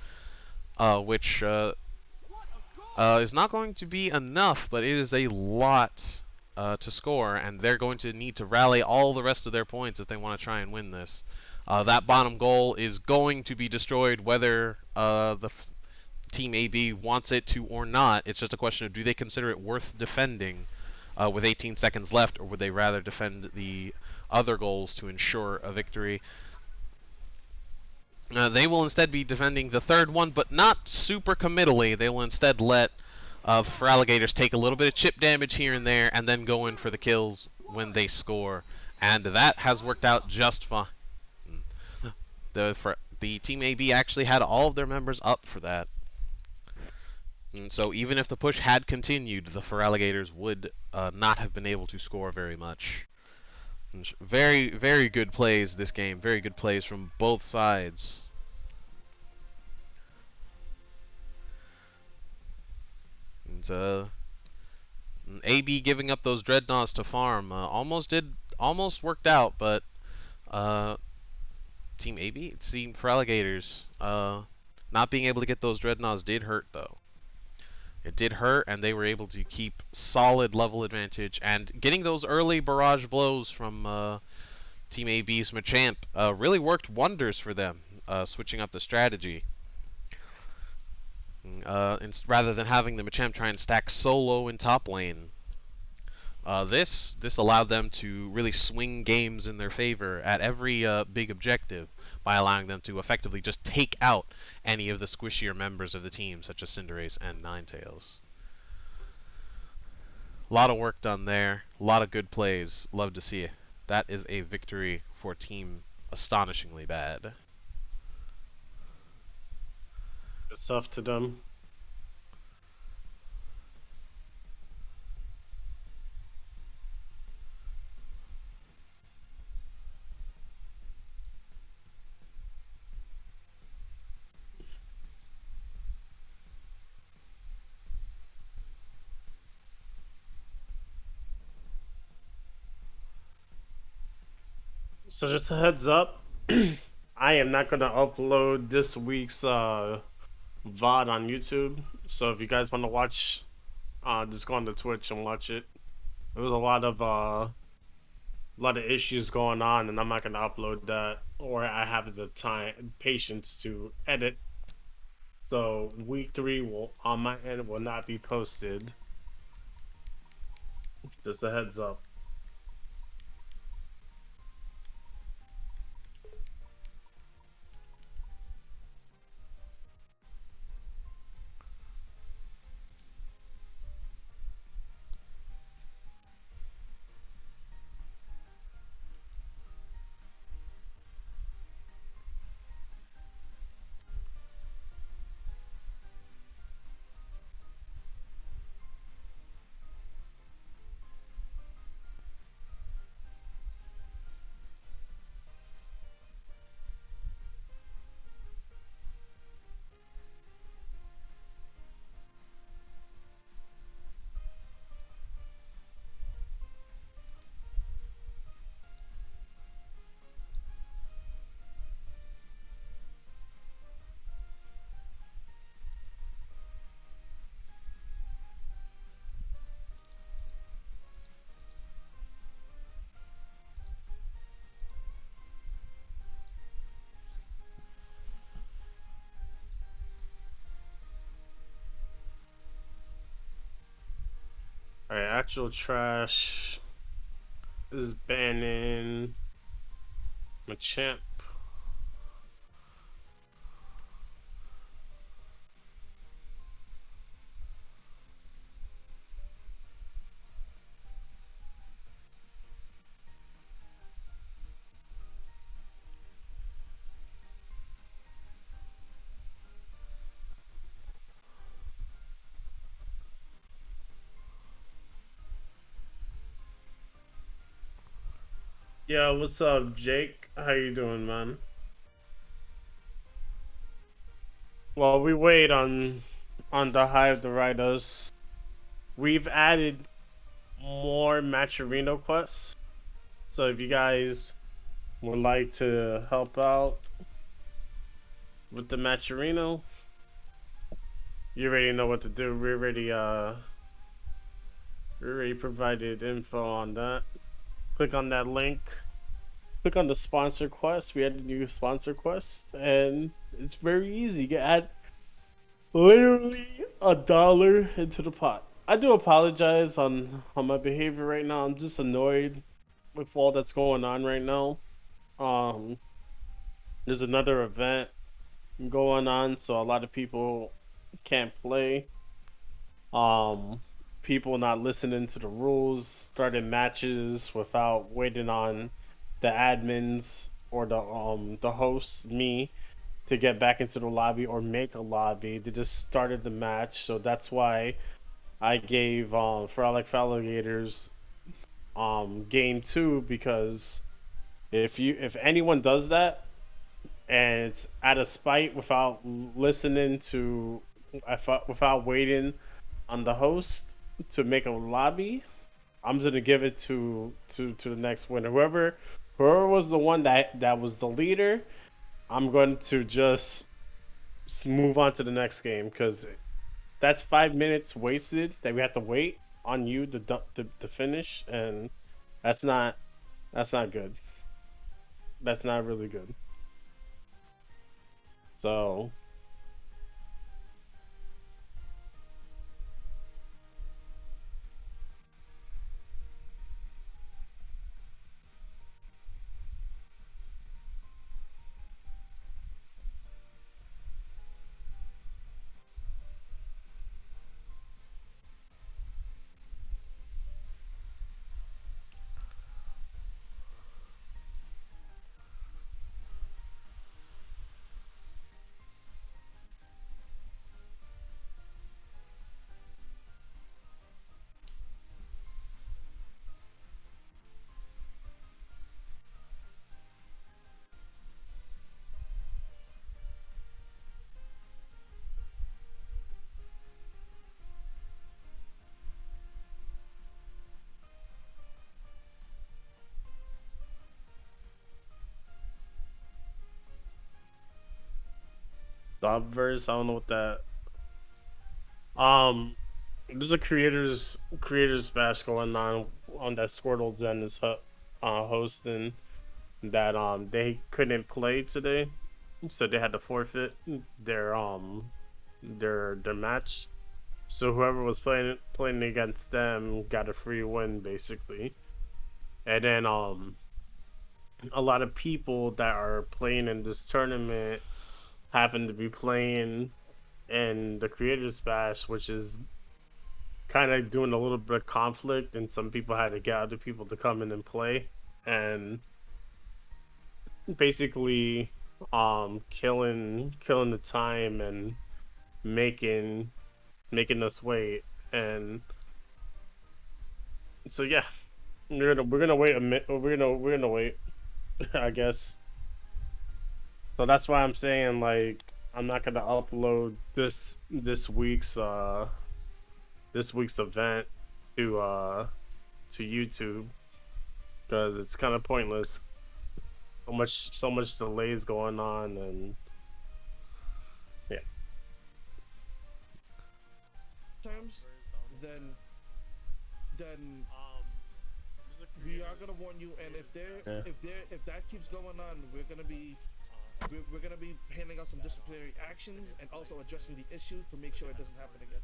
which is not going to be enough, but it is a lot to score, and they're going to need to rally all the rest of their points if they want to try and win this. That bottom goal is going to be destroyed whether the Team AB wants it to or not. It's just a question of, do they consider it worth defending with 18 seconds left, or would they rather defend the other goals to ensure a victory? They will instead be defending the third one, but not super committally. They will instead let the Feraligatrs take a little bit of chip damage here and there, and then go in for the kills when they score. And that has worked out just fine. The Team AB actually had all of their members up for that. And so even if the push had continued, the Feraligatrs would not have been able to score very much. Very, very good plays this game. Very good plays from both sides. And AB giving up those Dreadnoughts to farm almost worked out, but Team Feraligatrs not being able to get those Dreadnoughts did hurt though. It did hurt, and they were able to keep solid level advantage, and getting those early barrage blows from Team AB's Machamp really worked wonders for them, switching up the strategy. Rather than having the Machamp try and stack solo in top lane. This allowed them to really swing games in their favor at every big objective by allowing them to effectively just take out any of the squishier members of the team, such as Cinderace and Ninetales. A lot of work done there. A lot of good plays. Love to see it. That is a victory for Team Astonishingly Bad. Good stuff to them. So just a heads up, I am not gonna upload this week's VOD on YouTube. So if you guys want to watch, just go on to Twitch and watch it. There was a lot of issues going on, and I'm not gonna upload that, or I have the patience to edit. So week 3 will on my end will not be posted. Just a heads up. Alright, actual trash is banning Machamp. Yeah, what's up, Jake? How you doing, man? Well, we wait on the Hive to write us. We've added more Maturino quests. So if you guys would like to help out with the Maturino, you already know what to do. We already provided info on that. Click on that link. Click on the sponsor quest. We added new sponsor quest, and it's very easy. You can add literally $1 into the pot. I do apologize on my behavior right now. I'm just annoyed with all that's going on right now. Um, there's another event going on, so a lot of people can't play. Um, People not listening to the rules, starting matches without waiting on the admins or the host, me, to get back into the lobby or make a lobby. They just started the match, so that's why I gave Frolic Alligators game 2, because if anyone does that and it's out of spite without listening to without waiting on the host to make a lobby, I'm gonna give it to the next winner. Whoever was the one that was the leader, I'm going to just move on to the next game, because that's 5 minutes wasted that we have to wait on you to finish, and that's not that's not good. That's not really good. So Subverse, I don't know what that. Um, there's a creators bash going on that Squirtle Zen is hosting, that they couldn't play today, so they had to forfeit their match. So whoever was playing against them got a free win, basically. And then a lot of people that are playing in this tournament happen to be playing in the creators bash, which is kind of doing a little bit of conflict, and some people had to get other people to come in and play, and basically killing the time and making us wait. And so yeah, we're gonna wait a minute. We're gonna wait, I guess. So that's why I'm saying, like, I'm not gonna upload this week's event to YouTube, because it's kind of pointless. So much delays going on, and yeah. Terms, then we are gonna warn you. And if that keeps going on, we're gonna be handing out some disciplinary actions and also addressing the issue to make sure it doesn't happen again.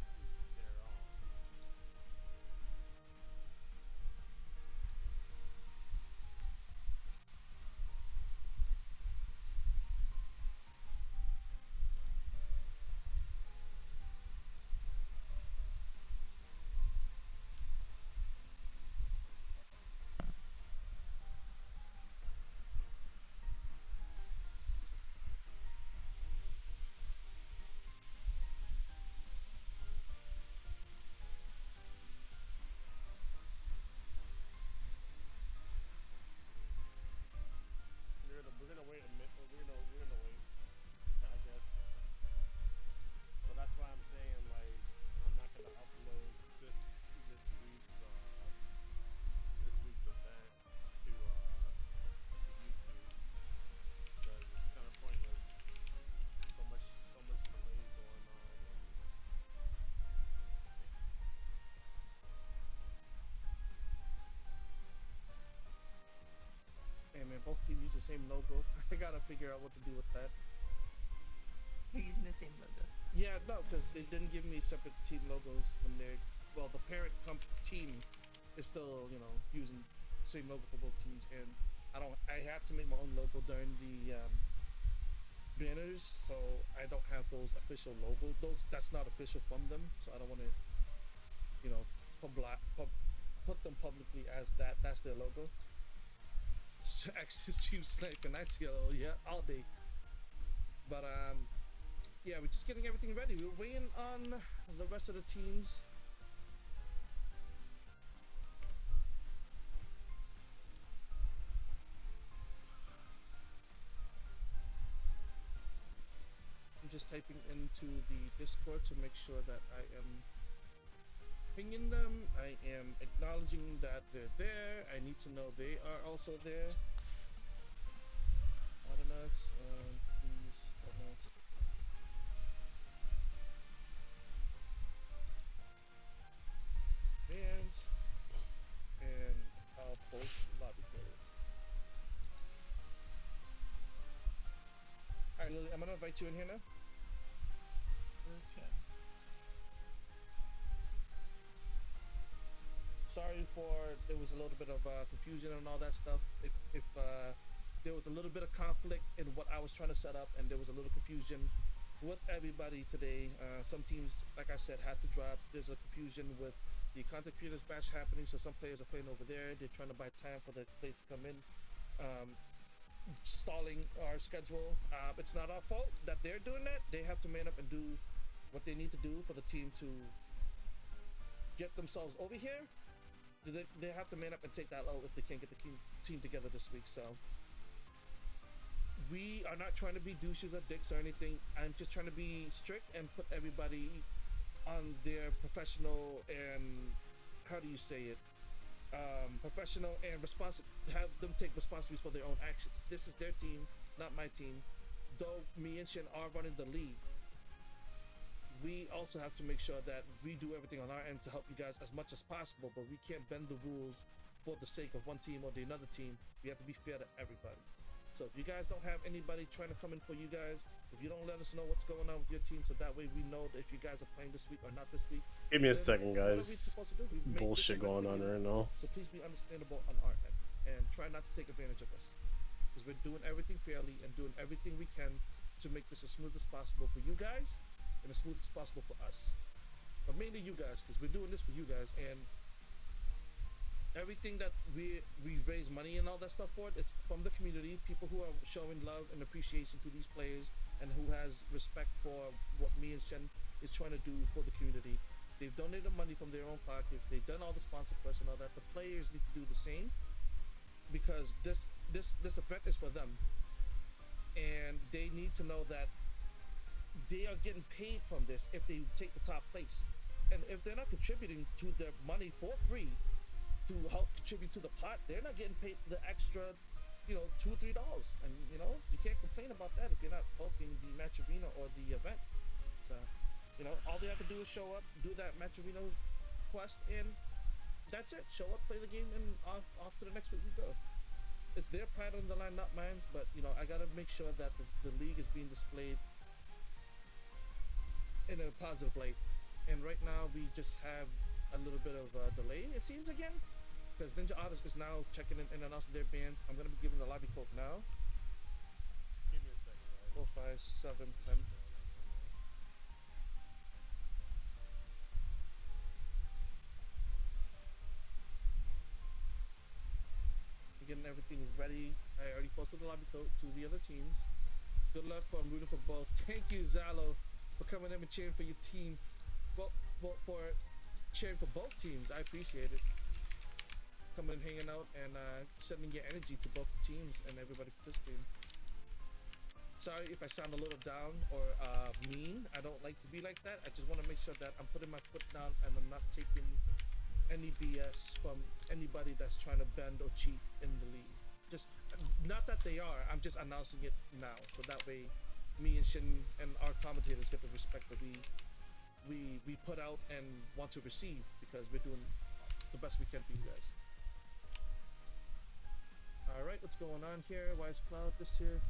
use the same logo. I gotta figure out what to do with that. You're using the same logo. Yeah, no, because they didn't give me separate team logos when they're, well, the parent team is still, you know, using the same logo for both teams, and I have to make my own logo during the banners, so I don't have those official logos. That's not official from them, so I don't want to, you know, put them publicly as that's their logo. Access Stream Snipe and Night Yellow, yeah, all day. But yeah, we're just getting everything ready. We're waiting on the rest of the teams. I'm just typing into the Discord to make sure that I am pinging them. I am acknowledging that they're there. I need to know they are also there. Autonuts, please, autonuts. Bands, and I'll post lobby code. Alright, Lily, I'm gonna invite you in here now. Okay. Sorry for there was a little bit of confusion and all that stuff. If there was a little bit of conflict in what I was trying to set up, and there was a little confusion with everybody today. Some teams, like I said, had to drop. There's a confusion with the content creators bash happening, so some players are playing over there. They're trying to buy time for the players to come in, stalling our schedule. It's not our fault that they're doing that. They have to man up and do what they need to do for the team to get themselves over here. They have to man up and take that out if they can't get the team together this week. So we are not trying to be douches or dicks or anything. I'm just trying to be strict and put everybody on their professional and, how do you say it, professional and have them take responsibility for their own actions. This is their team, not my team. Though me and Shin are running the league, we also have to make sure that we do everything on our end to help you guys as much as possible, but we can't bend the rules for the sake of one team or the another team. We have to be fair to everybody. So if you guys don't have anybody trying to come in for you guys, if you don't let us know what's going on with your team, so that way we know if you guys are playing this week or not this week. Give me a second, What are we guys. supposed to do? We've made Bullshit this going on event for you. right now. So please be understandable on our end and try not to take advantage of us, because we're doing everything fairly and doing everything we can to make this as smooth as possible for you guys and as smooth as possible for us. But mainly you guys, because we're doing this for you guys, and everything that we raise money and all that stuff for, it's from the community, people who are showing love and appreciation to these players and who has respect for what me and Shen is trying to do for the community. They've donated money from their own pockets. They've done all the sponsor press and all that. The players need to do the same, because this event is for them, and they need to know that they are getting paid from this if they take the top place. And if they're not contributing to their money for free to help contribute to the pot, they're not getting paid the extra, you know, $2 or $3. And you know, you can't complain about that if you're not helping the match arena or the event. So, you know, all they have to do is show up, do that match arena quest, and that's it. Show up, play the game, and off to the next week we go. It's their pride on the line, not mine. But you know, I gotta make sure that the league is being displayed in a positive light. And right now we just have a little bit of a delay, it seems, again, because Ninja Artist is now checking in and announcing their bans. I'm gonna be giving the lobby code now. Give me a second, guys. 4, 5, 7, 10. I'm getting everything ready. I already posted the lobby code to the other teams. Good luck, for I'm rooting for both. Thank you, Zalo, for coming in and cheering for your team. Well, for cheering for both teams. I appreciate it. Coming and hanging out and sending your energy to both the teams and everybody participating. Sorry if I sound a little down or mean. I don't like to be like that. I just want to make sure that I'm putting my foot down and I'm not taking any BS from anybody that's trying to bend or cheat in the league. Just not that they are. I'm just announcing it now, so that way me and Shin and our commentators get the respect that we put out and want to receive, because we're doing the best we can for you guys. All right, what's going on here? Why is Cloud this here?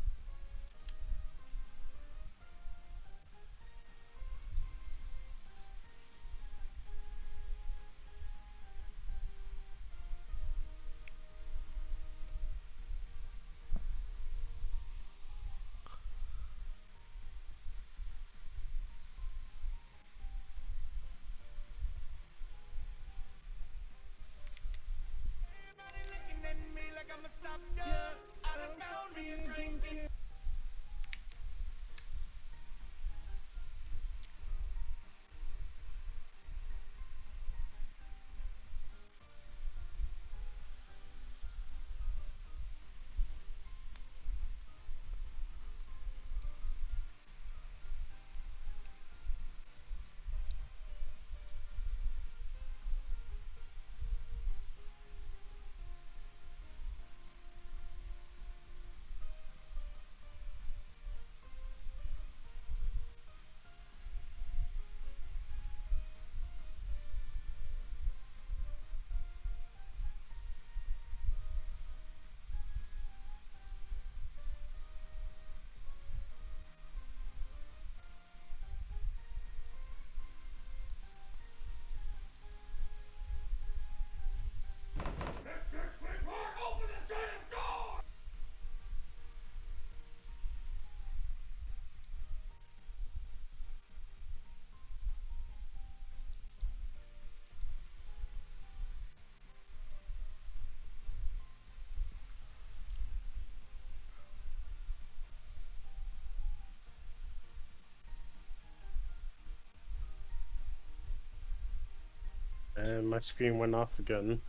And my screen went off again.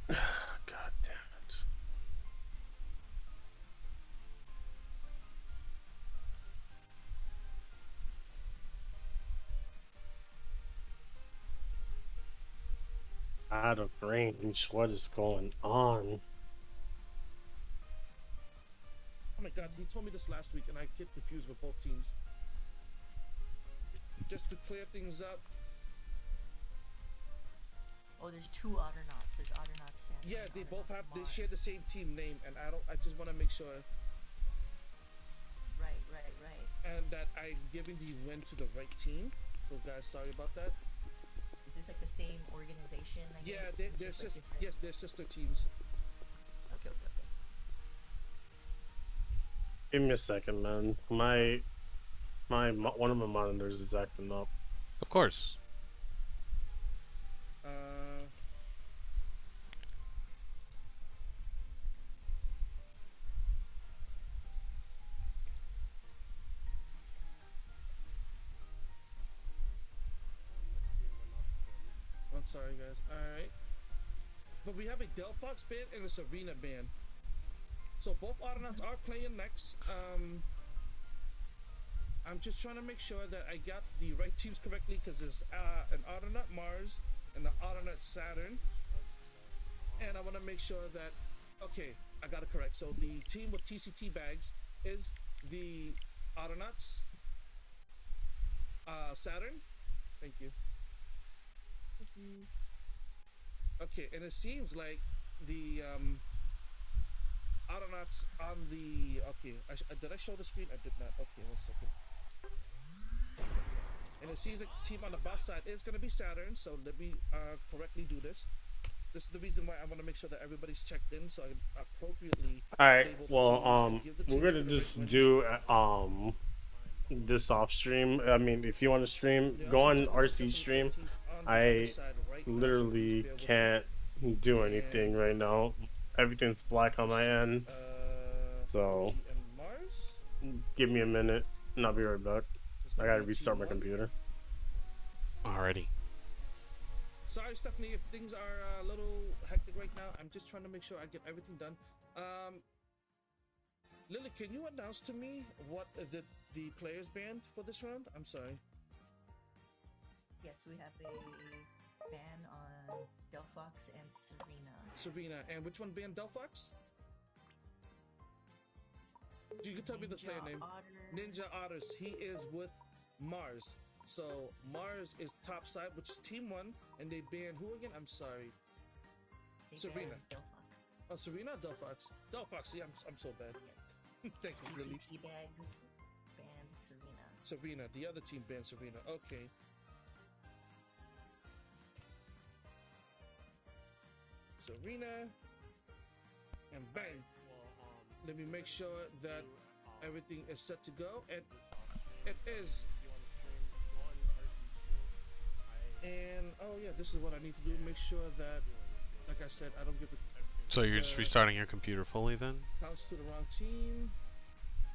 God damn it. Out of range. What is going on? Oh my god, he told me this last week and I get confused with both teams. Just to clear things up. Oh, there's two Otternauts. There's Otternauts Saturn. Yeah, they both have, they Mars. share the same team name, and I just want to make sure. Right. And that I'm giving the win to the right team. So guys, sorry about that. Is this like the same organization? I Yeah, guess? they're Just like sister. different- Yes, they're sister teams. Okay. Give me a second, man. One of my monitors is acting up. Of course. I'm sorry, guys. All right. But we have a Delphox band and a Serena band. So both Audinauts are playing next. I'm just trying to make sure that I got the right teams correctly because there's an Audinaut Mars and an Audinaut Saturn. And I want to make sure that, okay, I got it correct. So the team with TCT bags is the Audinauts Saturn. Thank you. Okay, and it seems like the Audinauts on the, okay, did I show the screen? I did not. Okay, 1 second. And it seems like the team on the boss side is going to be Saturn, so let me correctly do this. This is the reason why I want to make sure that everybody's checked in, so I can appropriately Alright, label the well, teams and give the we're teams gonna for the just right do this off stream. I mean, if you want to stream, go on RC stream. I literally can't do anything right now. Everything's black on my end. So Mars. give me a minute and I'll be right back. I gotta restart my computer. Alrighty. Sorry, Stephanie, if things are a little hectic right now. I'm just trying to make sure I get everything done. Lily, can you announce to me what the players band for this round? I'm sorry. Yes, we have a ban on Delphox and Serena, and which one banned Delphox? You can tell me the player name. Ninja Otters. He is with Mars. So Mars is top side, which is Team 1, and they banned who again? I'm sorry. Serena. Oh, Serena, Delphox. Delphox. See, I'm so bad. Yes. Thank you, Lily. DC Teabags banned Serena. Serena. The other team banned Serena. Okay. Serena. And bang. Well, Let me make sure that you, everything is set to go. And this it is. If you want to stream, go on RP stream. And oh yeah, this is what I need to do. Make sure that, like I said, I don't give the So you're just restarting your computer fully then? counts to the wrong team.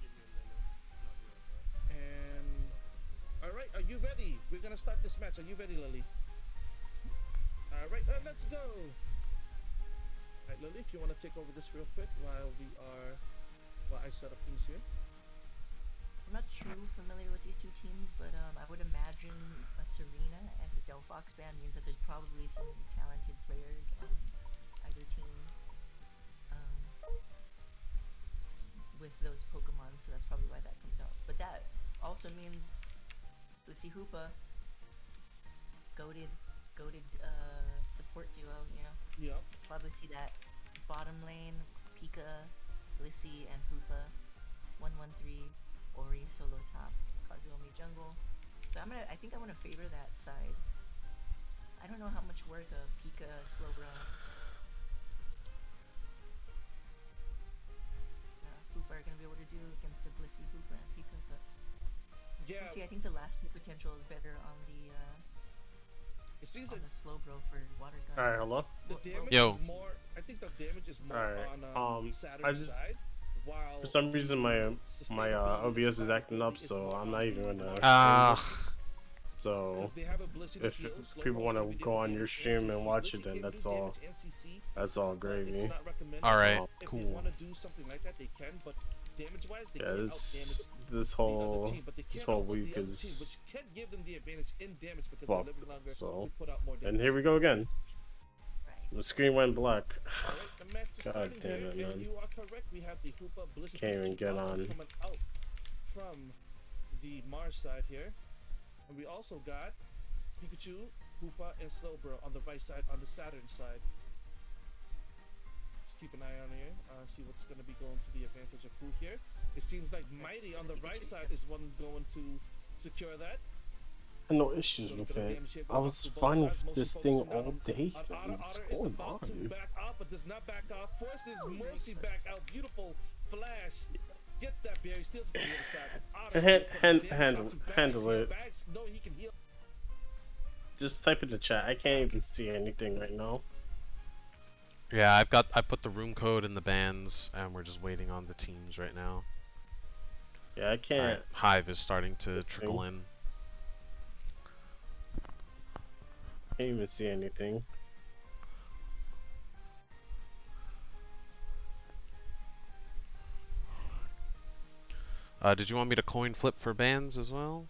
Give me a minute. And I'll be right back. And all right, are you ready? We're gonna start this match. Are you ready, Lily? All right, let's go. All right, Lily, if you want to take over this real quick while I set up things here. I'm not too familiar with these two teams, but I would imagine a Serena and a Delphox ban means that there's probably some talented players on either team with those Pokemon, so that's probably why that comes out. But that also means Blissey Hoopa, goated support duo, you know? Yeah. Probably see that bottom lane, Pika, Blissey, and Hoopa, 1-1-3, Ori solo top, Kazuomi jungle. So I think I'm gonna favor that side. I don't know how much work a Pika Slowbro Hoopa are gonna be able to do against a Blissey Hoopa and Pika, but Yeah. we'll see. I think the last hit potential is better on the It seems on like the Slowbro for water gun. All right, hello. the damage Yo. is more. I think the damage is more Alright, on I Saturn's just- side. While For some reason, my sustainability OBS is acting up, is so more I'm on not even the gonna. Mars Ah. So because they have a Blissey to if heal, people Slowbro's want gonna to be go on different your damage, stream and NCC. watch Blissey it, then can that's do all. damage NCC, That's all but it's gravy. not recommended. Alright, If cool. they want to do something like that, they can, but damage-wise, they Yeah, can this out-damage this the whole other team, but they this can't whole output week the other team, is which can give them the advantage in damage because fucked. they're living longer So to put out more damage. and here we go again. Right. The screen went black. Alright, the match is God starting damn here, it, and man. you are correct. We have the Hoopa Bliss Can't even Pikachu get outlet on. coming out from the Mars side here. And we also got Pikachu, Hoopa, and Slowbro on the right side, on the Saturn side. Just keep an eye on here, see what's going to be going to the advantage of who here. It seems like Mighty on the right side is one going to secure that. I had no issues Little with bit of it. damage here I going was off to both fine sides, with mostly this thing focusing all on day. Otter. What's Otter is going about to on? back off, but does not back off. Forces Mercy back out. Beautiful flash. Gets that berry, steals it from the other side. Otter Handle it. Bags, no, he can heal. Just type in the chat. I can't even see anything right now. Yeah, I put the room code in the bands, and we're just waiting on the teams right now. Yeah, I can't. Alright, Hive is starting to trickle in. Can't even see anything. Did you want me to coin flip for bands as well?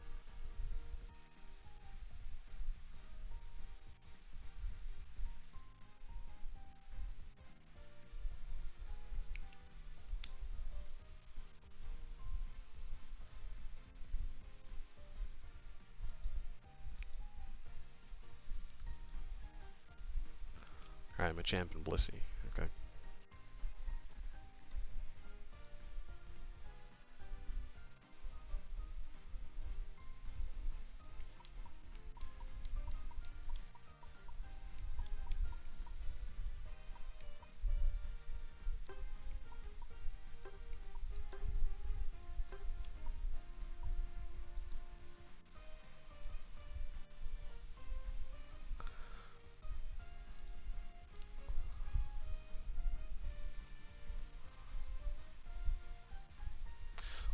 Alright, Machamp and Blissey. Okay.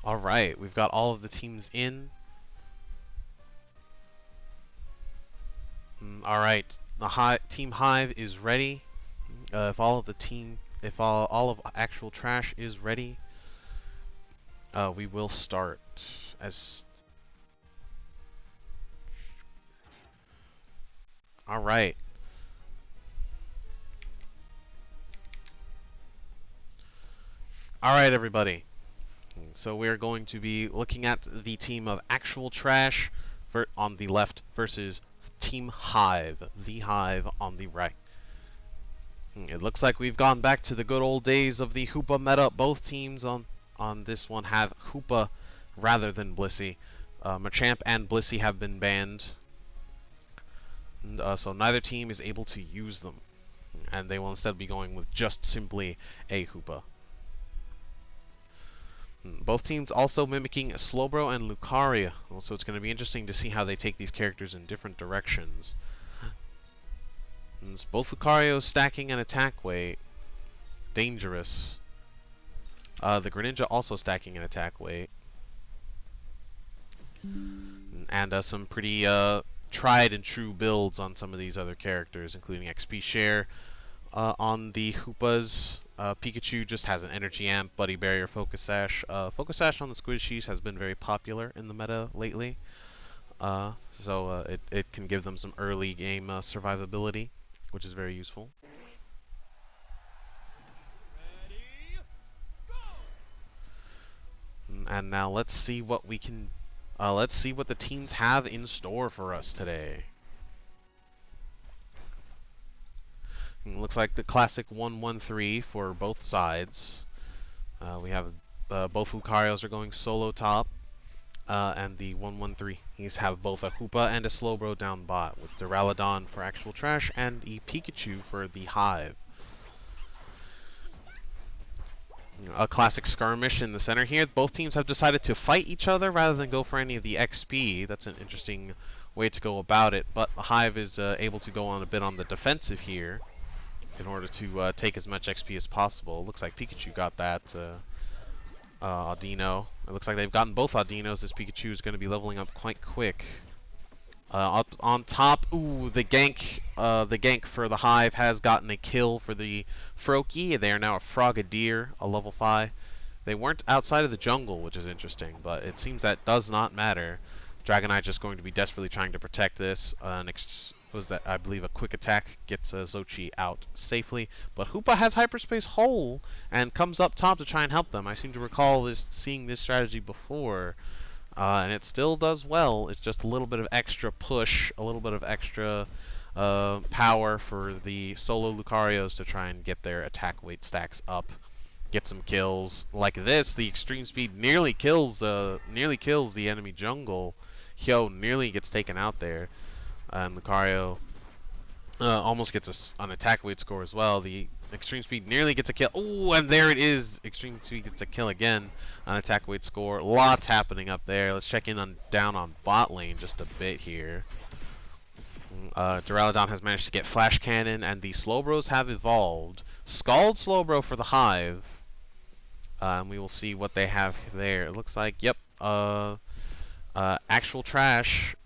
Alright, we've got all of the teams in. Alright, the Team Hive is ready. If all of actual trash is ready, we will start. Alright. Alright, everybody. So we're going to be looking at the team of actual trash on the left versus Team Hive, the Hive on the right. It looks like we've gone back to the good old days of the Hoopa meta. Both teams on this one have Hoopa rather than Blissey. Machamp and Blissey have been banned, and, so neither team is able to use them, and they will instead be going with just simply a Hoopa. Both teams also mimicking Slowbro and Lucario, so it's going to be interesting to see how they take these characters in different directions. And both Lucario stacking an attack weight, dangerous. The Greninja also stacking an attack weight, and some pretty tried and true builds on some of these other characters, including XP share on the Hoopas. Pikachu just has an Energy Amp, Buddy Barrier, Focus Sash. Focus Sash on the Squishies has been very popular in the meta lately, so it can give them some early game survivability, which is very useful. And now let's see what we can. Let's see what the teams have in store for us today. Looks like the classic 1-1-3 for both sides. We have both Lucarios are going solo top, and the 1-1-3 he's have both a Hoopa and a Slowbro down bot, with Duraludon for actual trash and a Pikachu for the Hive. A classic skirmish in the center here. Both teams have decided to fight each other rather than go for any of the XP. That's an interesting way to go about it, but the Hive is able to go on a bit on the defensive here in order to take as much XP as possible. Looks like Pikachu got that Audino. It looks like they've gotten both Audinos, as Pikachu is going to be leveling up quite quick. Up on top, ooh, the gank for the Hive has gotten a kill for the Froakie. They are now a Frogadier, a level 5. They weren't outside of the jungle, which is interesting, but it seems that does not matter. Dragonite just going to be desperately trying to protect this. Was that, I believe, a quick attack gets Xochi out safely, but Hoopa has Hyperspace Hole and comes up top to try and help them. I seem to recall seeing this strategy before. And it still does well. It's just a little bit of extra push, a little bit of extra power for the solo Lucarios to try and get their attack weight stacks up, get some kills. Like this, the extreme speed nearly kills the enemy jungle. Hyo nearly gets taken out there, and Lucario almost gets an attack weight score as well. The extreme speed nearly gets a kill. Oh, and there it is. Extreme speed gets a kill again. An attack weight score. Lots happening up there. Let's check in down on bot lane just a bit here. Duraludon has managed to get Flash Cannon, and the Slowbros have evolved. Scald Slowbro for the Hive. And we will see what they have there. It looks like, yep, actual trash.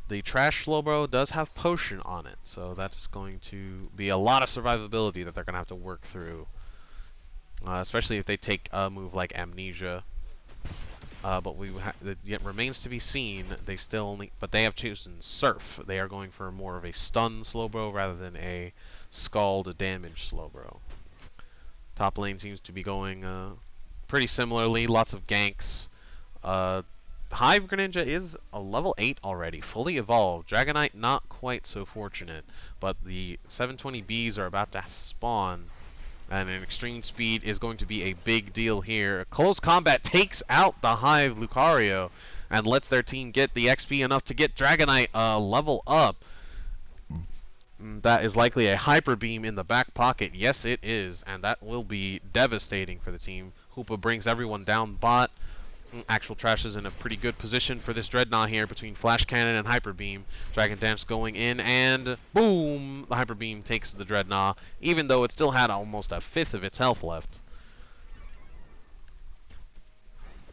The Trash Slowbro does have Potion on it, so that's going to be a lot of survivability that they're going to have to work through. Especially if they take a move like Amnesia. But it yet remains to be seen. But they have chosen Surf. They are going for more of a stun Slowbro rather than a scald damage Slowbro. Top lane seems to be going pretty similarly. Lots of ganks. Hive Greninja is a level 8 already, fully evolved. Dragonite not quite so fortunate, but the 720Bs are about to spawn, and an extreme speed is going to be a big deal here. Close combat takes out the Hive Lucario and lets their team get the XP enough to get Dragonite level up. That is likely a Hyper Beam in the back pocket. Yes, it is, and that will be devastating for the team. Hoopa brings everyone down bot. Actual Trash is in a pretty good position for this Dreadnought here between Flash Cannon and Hyper Beam. Dragon Dance going in, and boom! The Hyper Beam takes the Dreadnought, even though it still had almost a fifth of its health left.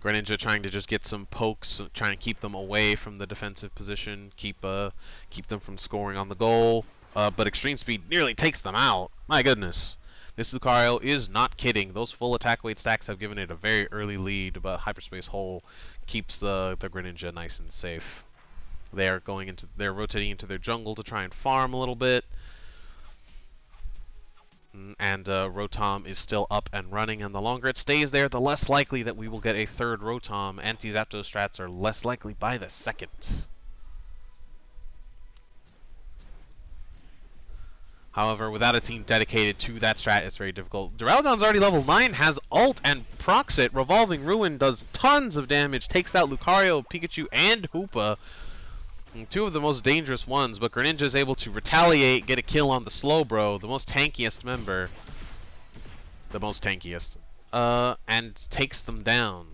Greninja trying to just get some pokes, trying to keep them away from the defensive position, keep them from scoring on the goal. But Extreme Speed nearly takes them out. My goodness. This Lucario is not kidding. Those full attack weight stacks have given it a very early lead, but Hyperspace Hole keeps the Greninja nice and safe. They're rotating into their jungle to try and farm a little bit. And Rotom is still up and running, and the longer it stays there, the less likely that we will get a third Rotom. Anti-Zapdos strats are less likely by the second. However, without a team dedicated to that strat, it's very difficult. Duraludon's already level 9, has ult and procs it. Revolving Ruin does tons of damage, takes out Lucario, Pikachu, and Hoopa. Two of the most dangerous ones, but Greninja is able to retaliate, get a kill on the Slowbro, the most tankiest member. The most tankiest. And takes them down.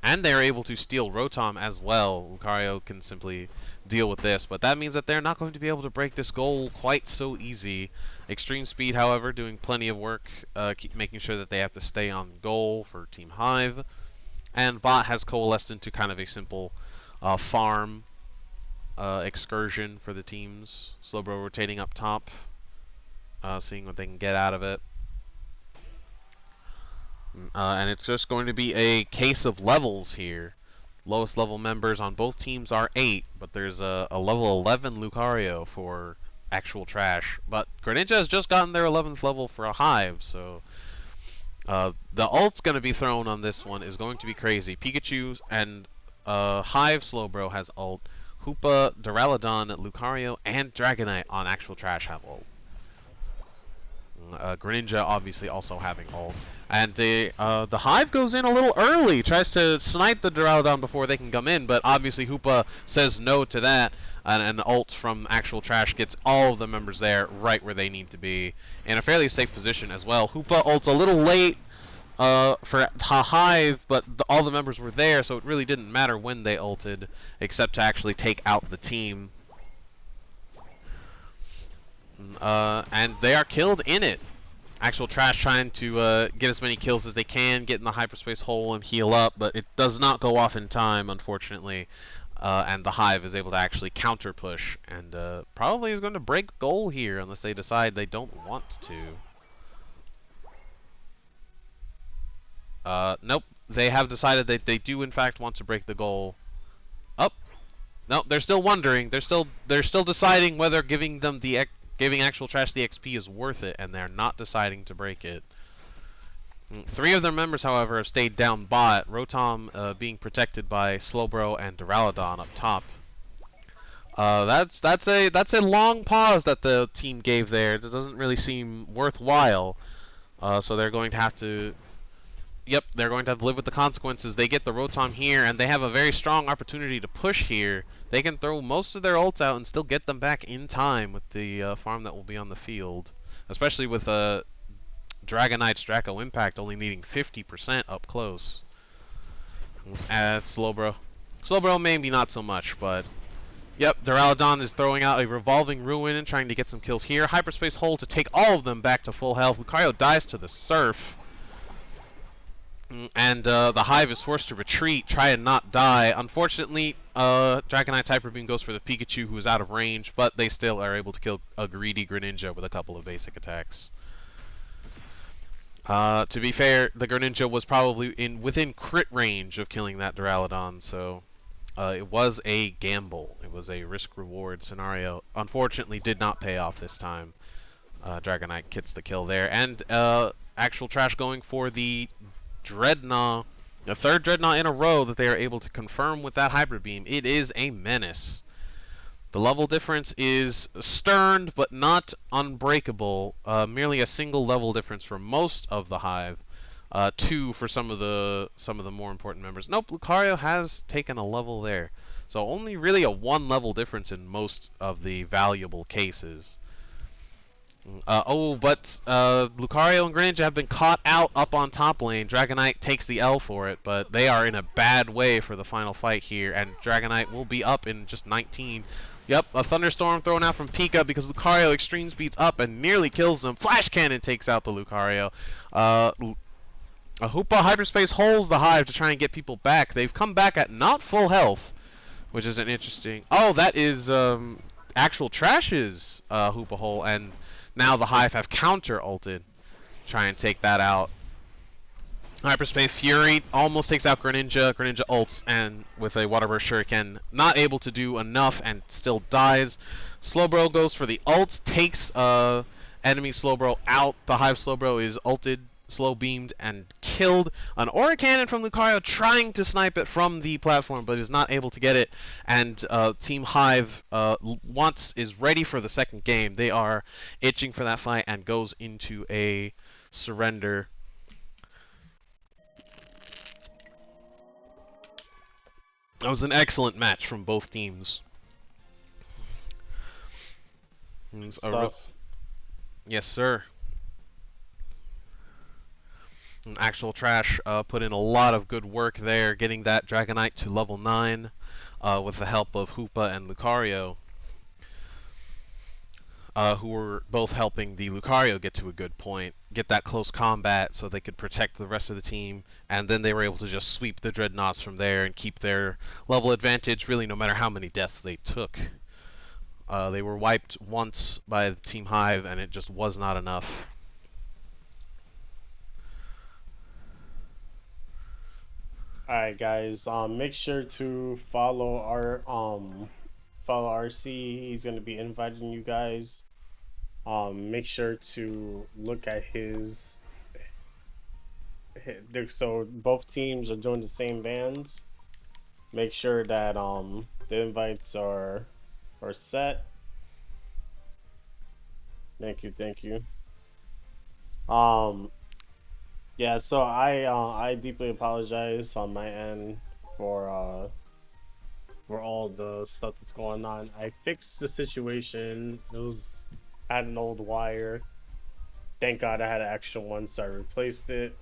And they're able to steal Rotom as well. Lucario can simply deal with this, but that means that they're not going to be able to break this goal quite so easy. Extreme Speed, however, doing plenty of work, keep making sure that they have to stay on goal for Team Hive. And Bot has coalesced into kind of a simple farm excursion for the teams. Slowbro rotating up top, seeing what they can get out of it. And it's just going to be a case of levels here. Lowest level members on both teams are 8, but there's a level 11 Lucario for actual trash. But Greninja has just gotten their 11th level for a Hive, so the ult's going to be thrown on this one is going to be crazy. Pikachu and Hive Slowbro has ult. Hoopa, Duraludon, Lucario, and Dragonite on actual trash have ult. Greninja obviously also having ult. And the Hive goes in a little early, tries to snipe the Duraludon before they can come in, but obviously Hoopa says no to that, and an ult from actual trash gets all of the members there right where they need to be, in a fairly safe position as well. Hoopa ults a little late for Hive, but all the members were there, so it really didn't matter when they ulted, except to actually take out the team. And they are killed in it. Actual trash trying to get as many kills as they can, get in the hyperspace hole and heal up, but it does not go off in time, unfortunately. And the Hive is able to actually counter push, and probably is going to break goal here unless they decide they don't want to. Nope, they have decided that they do in fact want to break the goal. Oh, no, they're still wondering. They're still deciding whether giving actual trash the XP is worth it, and they're not deciding to break it. 3 of their members, however, have stayed down bot. Rotom being protected by Slowbro and Duraludon up top. That's a long pause that the team gave there. It doesn't really seem worthwhile. So they're going to have to. Yep, they're going to have to live with the consequences. They get the Rotom here, and they have a very strong opportunity to push here. They can throw most of their ults out and still get them back in time with the farm that will be on the field. Especially with Dragonite's Draco Impact only needing 50% up close. Slowbro. Slowbro maybe not so much, but... Yep, Duraludon is throwing out a Revolving Ruin and trying to get some kills here. Hyperspace Hole to take all of them back to full health. Lucario dies to the Surf. And the Hive is forced to retreat, try and not die. Unfortunately, Dragonite's Hyper Beam goes for the Pikachu, who is out of range, but they still are able to kill a greedy Greninja with a couple of basic attacks. To be fair, the Greninja was probably within crit range of killing that Duraludon, so it was a gamble. It was a risk-reward scenario. Unfortunately, did not pay off this time. Dragonite gets the kill there, and actual trash going for the Dreadnought, the 3rd Dreadnought in a row that they are able to confirm with that Hyper Beam. It is a menace. The level difference is stern, but not unbreakable. Merely a single level difference for most of the Hive. 2 for some of the more important members. Nope, Lucario has taken a level there. So only really a 1 level difference in most of the valuable cases. But Lucario and Greninja have been caught out up on top lane. Dragonite takes the L for it, but they are in a bad way for the final fight here, and Dragonite will be up in just 19. Yep, a Thunderstorm thrown out from Pika because Lucario extreme speeds up and nearly kills them. Flash Cannon takes out the Lucario. A Hoopa Hyperspace holds the Hive to try and get people back. They've come back at not full health, which is an interesting... Oh, that is actual Trash's Hoopa hole, and... Now the Hive have counter-ulted. Try and take that out. Hyperspace Fury almost takes out Greninja. Greninja ults and with a Water Burst Shuriken. Not able to do enough and still dies. Slowbro goes for the ult. Takes enemy Slowbro out. The Hive Slowbro is ulted slow beamed and killed an aura cannon from Lucario, trying to snipe it from the platform, but is not able to get it. And Team Hive is ready for the second game. They are itching for that fight and goes into a surrender. That was an excellent match from both teams. Stuff. Yes, sir. Actual Trash put in a lot of good work there, getting that Dragonite to level 9 with the help of Hoopa and Lucario, who were both helping the Lucario get to a good point, get that close combat so they could protect the rest of the team, and then they were able to just sweep the Dreadnoughts from there and keep their level advantage really no matter how many deaths they took. They were wiped once by Team Hive and it just was not enough. Alright guys, make sure to follow follow RC. He's gonna be inviting you guys. Make sure to look at so both teams are doing the same bands. Make sure that the invites are set. Thank you. Yeah, so I deeply apologize on my end for all the stuff that's going on. I fixed the situation. Had an old wire. Thank God I had an extra one, so I replaced it.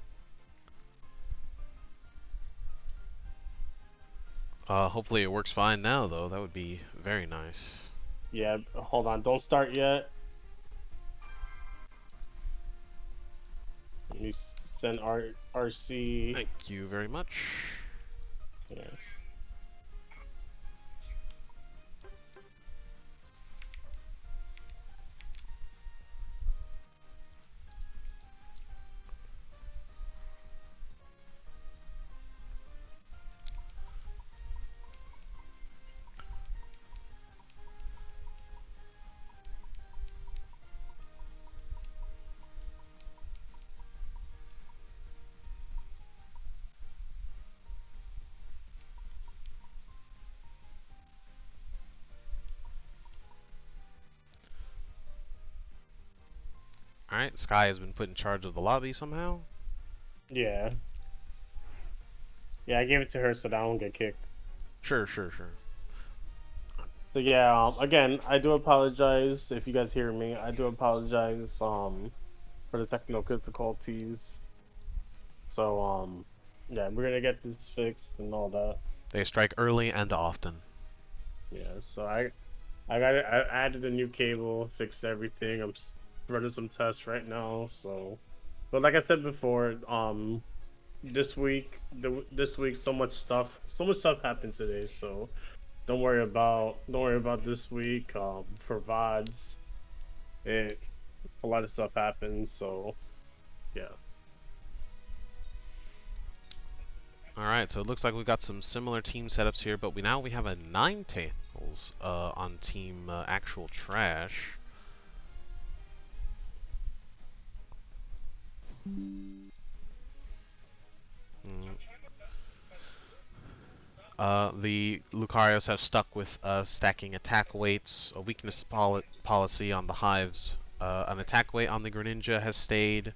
Hopefully it works fine now, though. That would be very nice. Yeah, hold on. Don't start yet. Let me send RC. Thank you very much. Yeah. Alright, Sky has been put in charge of the lobby somehow. Yeah. Yeah, I gave it to her so that I don't get kicked. Sure. So yeah, again, I do apologize if you guys hear me. I do apologize for the technical difficulties. So yeah, we're gonna get this fixed and all that. They strike early and often. Yeah, so I added a new cable, fixed everything. I'm running some tests right now. So, but like I said before, this week so much stuff happened today. So don't worry about this week. For VODs, a lot of stuff happens. So yeah. Alright, so it looks like we've got some similar team setups here, but we have a Ninetales on team Actual Trash. The Lucarios have stuck with stacking attack weights, a weakness policy on the Hives. An attack weight on the Greninja has stayed.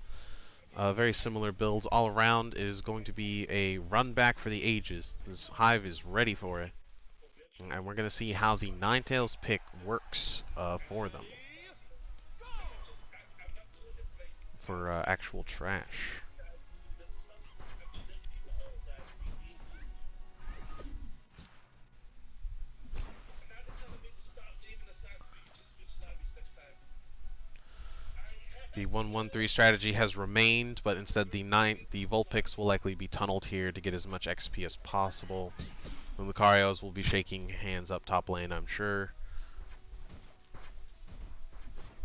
Very similar builds all around. It is going to be a run back for the ages. This Hive is ready for it. And we're going to see how the Ninetales pick works for them. For Actual Trash. The 1-1-3 strategy has remained, but instead the Vulpix will likely be tunneled here to get as much XP as possible. The Lucarios will be shaking hands up top lane, I'm sure.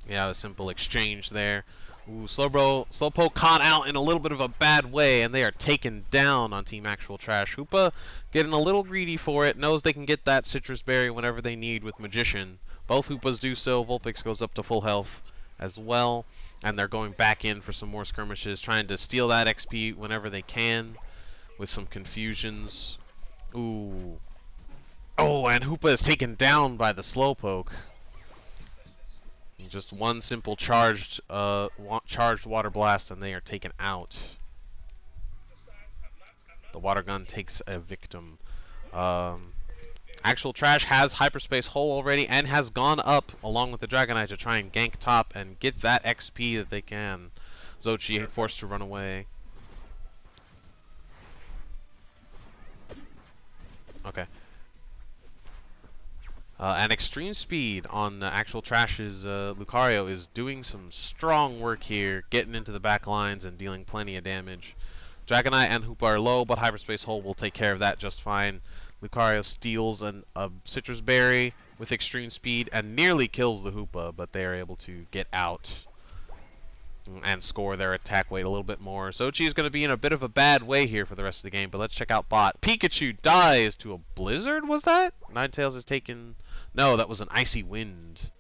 Yeah, a simple exchange there. Ooh, Slowpoke caught out in a little bit of a bad way, and they are taken down on Team Actual Trash. Hoopa getting a little greedy for it, knows they can get that Citrus Berry whenever they need with Magician. Both Hoopas do so, Vulpix goes up to full health, as well. And they're going back in for some more skirmishes, trying to steal that XP whenever they can with some confusions. Ooh. Oh, and Hoopa is taken down by the Slowpoke. Just one simple charged water blast and they are taken out. The water gun takes a victim. Actual Trash has Hyperspace Hole already and has gone up along with the Dragonite to try and gank top and get that XP that they can. Zochi forced to run away. Okay. And Extreme Speed on Actual Trash's Lucario is doing some strong work here, getting into the back lines and dealing plenty of damage. Dragonite and Hoopa are low, but Hyperspace Hole will take care of that just fine. Lucario steals a Citrus Berry with Extreme Speed and nearly kills the Hoopa, but they are able to get out and score their attack weight a little bit more. Sochi is going to be in a bit of a bad way here for the rest of the game, but let's check out bot. Pikachu dies to a blizzard, was that? Ninetales is taken... No, that was an icy wind.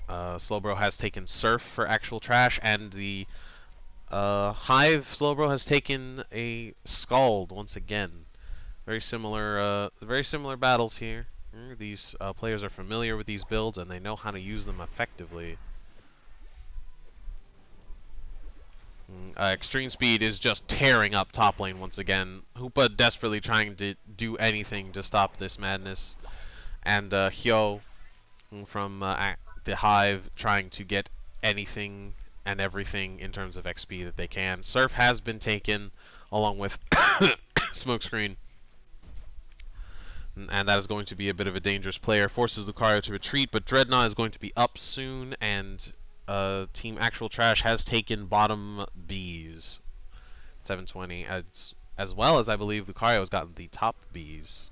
Slowbro has taken Surf for Actual Trash, and the Hive Slowbro has taken a Scald once again. Very similar battles here. These players are familiar with these builds and they know how to use them effectively. Extreme Speed is just tearing up top lane once again. Hoopa desperately trying to do anything to stop this madness. And Hyo from the Hive trying to get anything and everything in terms of XP that they can. Surf has been taken along with Smokescreen. And that is going to be a bit of a dangerous player. Forces Lucario to retreat, but Dreadnought is going to be up soon, and Team Actual Trash has taken bottom Bs. 720, as well as I believe Lucario has gotten the top Bs.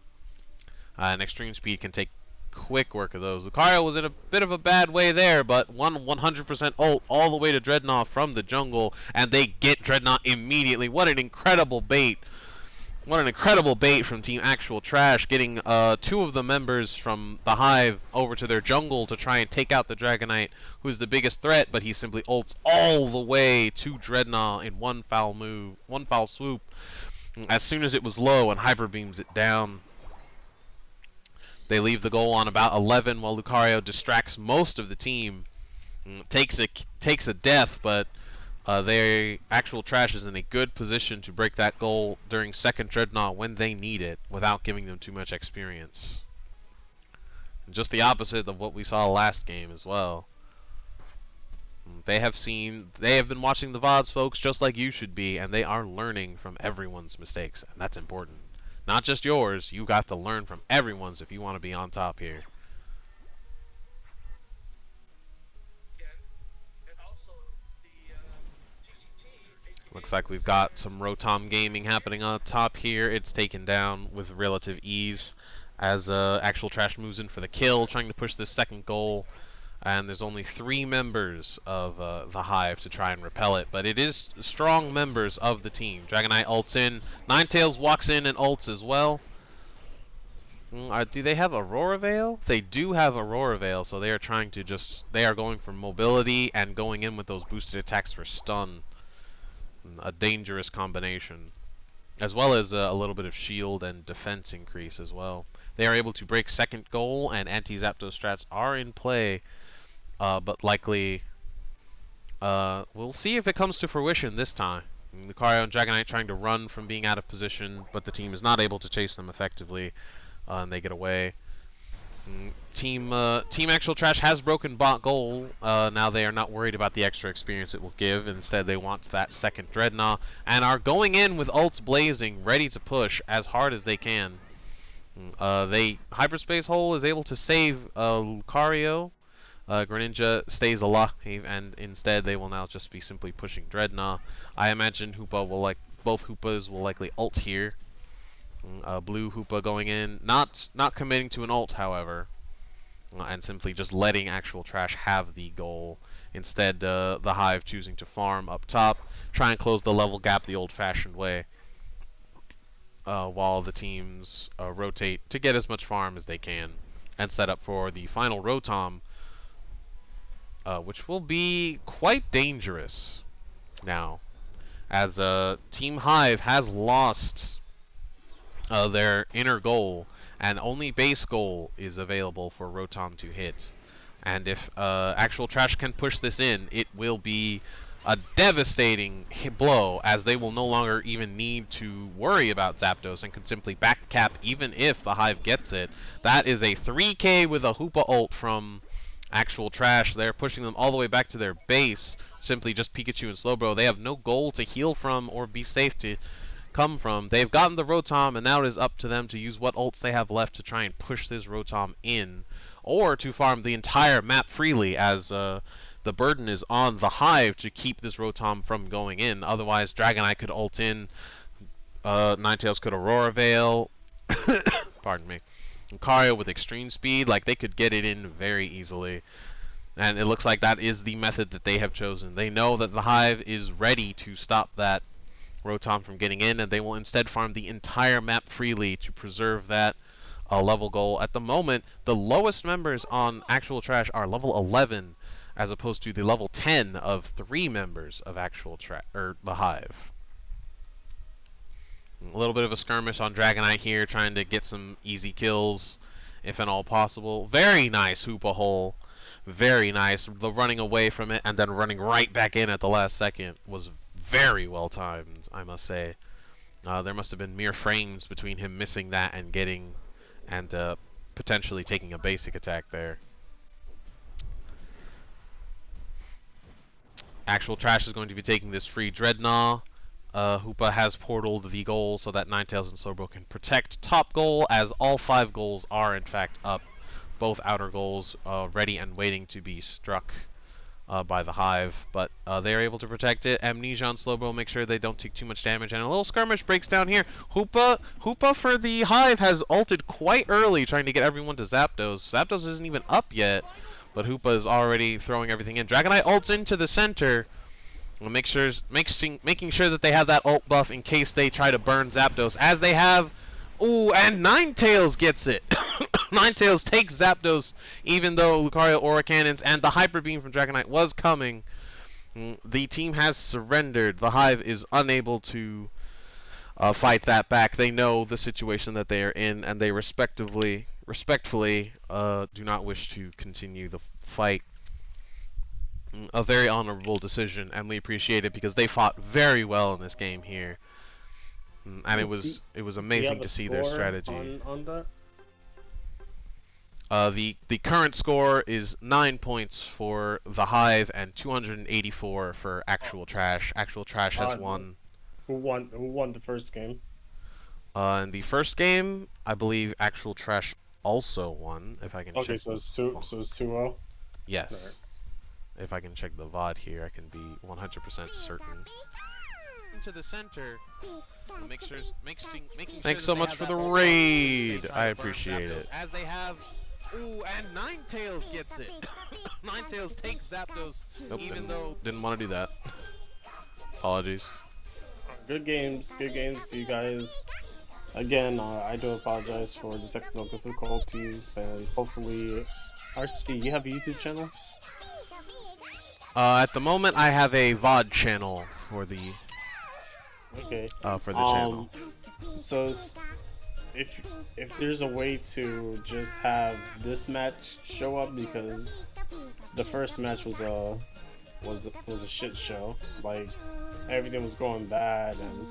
And Extreme Speed can take quick work of those. Lucario was in a bit of a bad way there, but 100% ult all the way to Dreadnought from the jungle, and they get Dreadnought immediately. What an incredible bait. What an incredible bait from Team Actual Trash, getting two of the members from the Hive over to their jungle to try and take out the Dragonite, who's the biggest threat, but he simply ults all the way to Dreadnought in one foul swoop, as soon as it was low and Hyper Beams it down. They leave the goal on about 11 while Lucario distracts most of the team. Takes a death, but Actual Trash is in a good position to break that goal during second Dreadnought when they need it, without giving them too much experience. And just the opposite of what we saw last game as well. They have been watching the VODs, folks, just like you should be, and they are learning from everyone's mistakes, and that's important. Not just yours, you got to learn from everyone's if you want to be on top here. Looks like we've got some Rotom gaming happening on top here. It's taken down with relative ease as Actual Trash moves in for the kill, trying to push this second goal. And there's only 3 members of the Hive to try and repel it, but it is strong members of the team. Dragonite ults in. Ninetales walks in and ults as well. Do they have Aurora Veil? They do have Aurora Veil, so they are trying to they are going for mobility and going in with those boosted attacks for stun. A dangerous combination, as well as a little bit of shield and defense increase as well. They are able to break second goal, and anti-Zapdos strats are in play, but likely we'll see if it comes to fruition this time. Lucario and Dragonite trying to run from being out of position, but the team is not able to chase them effectively, and they get away. Team Actual Trash has broken bot goal. Now they are not worried about the extra experience it will give. Instead, they want that second Dreadnought and are going in with ults blazing, ready to push as hard as they can. Hyperspace Hole is able to save Lucario. Greninja stays alive, and instead they will now just be simply pushing Dreadnought. I imagine both Hoopas will likely ult here. Blue Hoopa going in, not committing to an ult, however, and simply just letting Actual Trash have the goal. Instead, the Hive choosing to farm up top, try and close the level gap the old-fashioned way. while the teams rotate to get as much farm as they can and set up for the final Rotom, which will be quite dangerous now, as Team Hive has lost their inner goal, and only base goal is available for Rotom to hit. And if Actual Trash can push this in, it will be a devastating blow, as they will no longer even need to worry about Zapdos and can simply backcap even if the Hive gets it. That is a 3K with a Hoopa ult from Actual Trash. They're pushing them all the way back to their base. Simply just Pikachu and Slowbro. They have no goal to heal from or be safe to come from. They've gotten the Rotom, and now it is up to them to use what ults they have left to try and push this Rotom in, or to farm the entire map freely, as the burden is on the Hive to keep this Rotom from going in. Otherwise, Dragonite could ult in, Ninetales could Aurora Veil, pardon me, Lucario with extreme speed, like they could get it in very easily. And it looks like that is the method that they have chosen. They know that the Hive is ready to stop that Rotom from getting in, and they will instead farm the entire map freely to preserve that level goal. At the moment, the lowest members on Actual Trash are level 11, as opposed to the level 10 of 3 members of Actual Trash, or the Hive. A little bit of a skirmish on Dragonite here, trying to get some easy kills, if at all possible. Very nice Hoopa hole. Very nice. The running away from it and then running right back in at the last second was very well timed, I must say. There must have been mere frames between him missing that and getting, and potentially taking a basic attack there. Actual Trash is going to be taking this free Dreadnought. Hoopa has portaled the goal so that Ninetales and Slowbro can protect top goal, as all 5 goals are in fact up. Both outer goals ready and waiting to be struck by the Hive, but they are able to protect it. Amnesia on Slowbro, make sure they don't take too much damage, and a little skirmish breaks down here. Hoopa for the Hive has ulted quite early, trying to get everyone to Zapdos. Zapdos isn't even up yet, but Hoopa is already throwing everything in. Dragonite ults into the center, making sure that they have that ult buff in case they try to burn Zapdos, as they have. Ooh, and Ninetales gets it. Ninetales takes Zapdos, even though Lucario Aura Cannons and the Hyper Beam from Dragonite was coming. The team has surrendered. The Hive is unable to fight that back. They know the situation that they are in, and they respectfully do not wish to continue the fight. A very honorable decision, and we appreciate it because they fought very well in this game here. And it was amazing to see their strategy. On that? The current score is 9 points for the Hive and 284 for Actual Trash. Actual Trash has won. Who won the first game? In the first game, I believe Actual Trash also won. If I can check. Okay, so it's 2-0. Yes. Right. If I can check the VOD here, I can be 100% certain. To the center. Thanks so much for the raid. I appreciate it. As they have. Ooh, and Ninetales gets it. Ninetales takes Zapdos, even though didn't want to do that. Apologies. Good games to you guys. Again, I do apologize for the technical difficulties, and hopefully, RC, you have a YouTube channel? At the moment, I have a VOD channel for the. Okay. For the channel. So, if there's a way to just have this match show up, because the first match was a shit show. Like, everything was going bad, and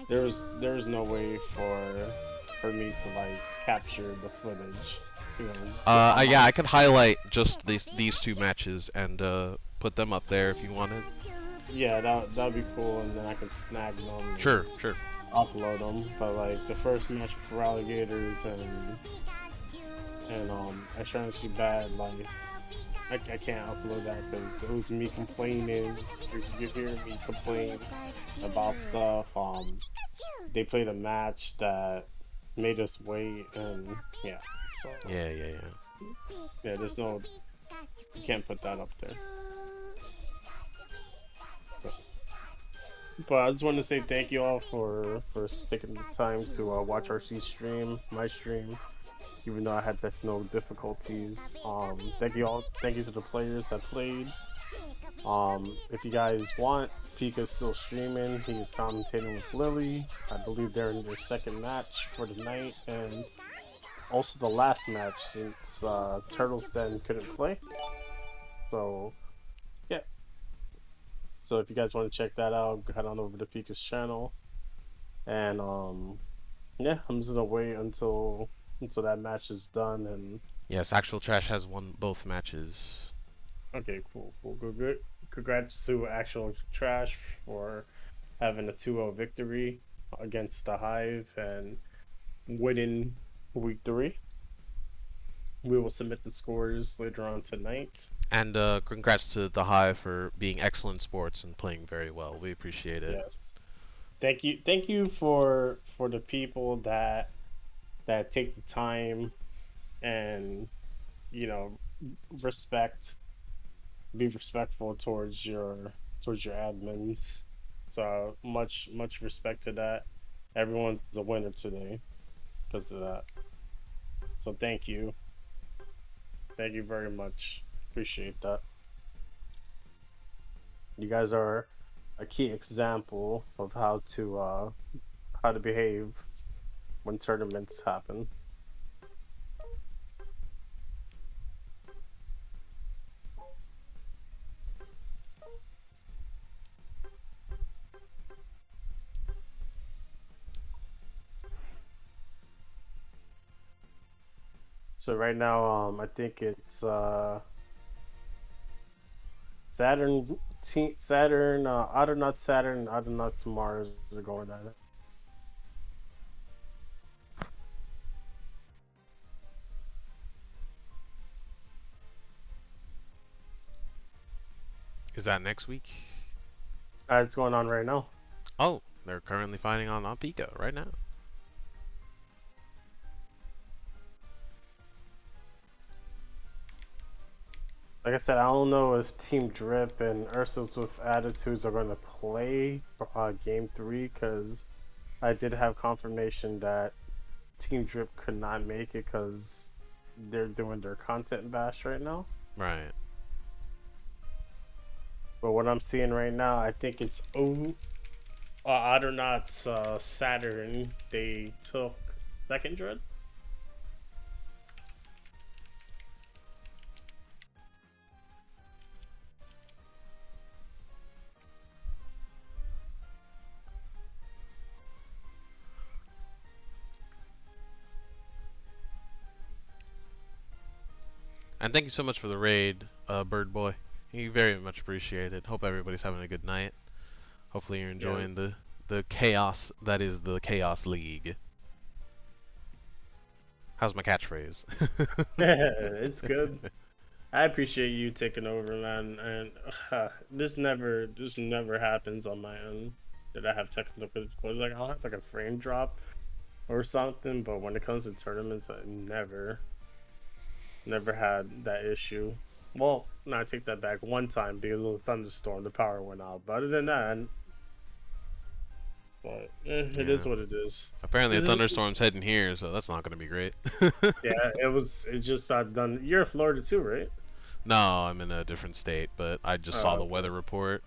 there was no way for me to like capture the footage. You know. Yeah, I could highlight just these 2 matches and put them up there if you wanted. Yeah, that'd be cool, and then I can snag them. Sure. Upload them, but like the first match for alligators and extraordinarily bad, like I can't upload that because it was me complaining. You hear me complain about stuff. They played a match that made us wait, and yeah. So Yeah. Yeah, you can't put that up there. But I just want to say thank you all for taking the time to watch RC stream, my stream, even though I had technical difficulties. Thank you all. Thank you to the players that played. If you guys want, Pika's still streaming. He is commentating with Lily. I believe they're in their second match for the night, and also the last match since Turtles Den couldn't play. So yeah. So if you guys want to check that out, head on over to Pika's channel. And yeah, I'm just gonna wait until that match is done. And Yes, Actual Trash has won both matches. okay, cool, cool, good, good. Congrats to Actual Trash for having a 2-0 victory against the Hive and winning week 3. We will submit the scores later on tonight. And congrats to the Hive for being excellent sports and playing very well. We appreciate it. Yes. Thank you for the people that take the time and you know respect be respectful towards your admins. So much respect to that. Everyone's a winner today because of that. So thank you very much. Appreciate that. You guys are a key example of how to behave when tournaments happen. So right now, I think it's Saturn, Audernauts Mars are going at it. Is that next week? It's going on right now. Oh, they're currently fighting on Pika right now. Like I said, I don't know if Team Drip and Ursus with Attitudes are going to play Game 3 because I did have confirmation that Team Drip could not make it because they're doing their content bash right now. Right. But what I'm seeing right now, I think it's Audernauts Saturn. They took second dread. And thank you so much for the raid, Bird Boy. You very much appreciate it. Hope everybody's having a good night. Hopefully you're enjoying the chaos that is the Chaos League. How's my catchphrase? It's good. I appreciate you taking over, man. And this never happens on my end that I have technical difficulties. Like I'll have like a frame drop or something, but when it comes to tournaments, I never had that issue. Well, no, I take that back. One time because of a thunderstorm, the power went out. But other than that, but it is Yeah. what it is. Apparently a thunderstorm's heading here, so that's not going to be great. Yeah, it was. It just done. You're in Florida too, right? No, I'm in a different state, but I just saw the Okay. weather report.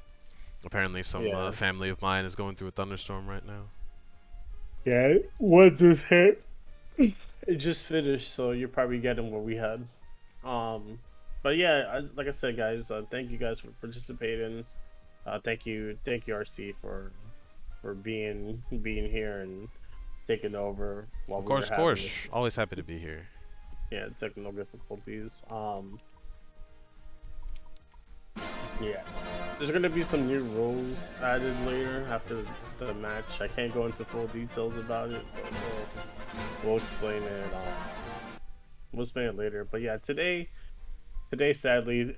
Apparently some Yeah. family of mine is going through a thunderstorm right now. Yeah. What just hit? It just finished, so you're probably getting what we had. Um, but yeah, like I said, guys, thank you guys for participating. Thank you, RC, for being here and taking over while Of we were course, of having course. this, Always happy to be here. yeah, technical difficulties. Yeah, there's gonna be some new rules added later after the match. I can't go into full details about it, but we'll explain it. We'll explain it later. But yeah, today sadly,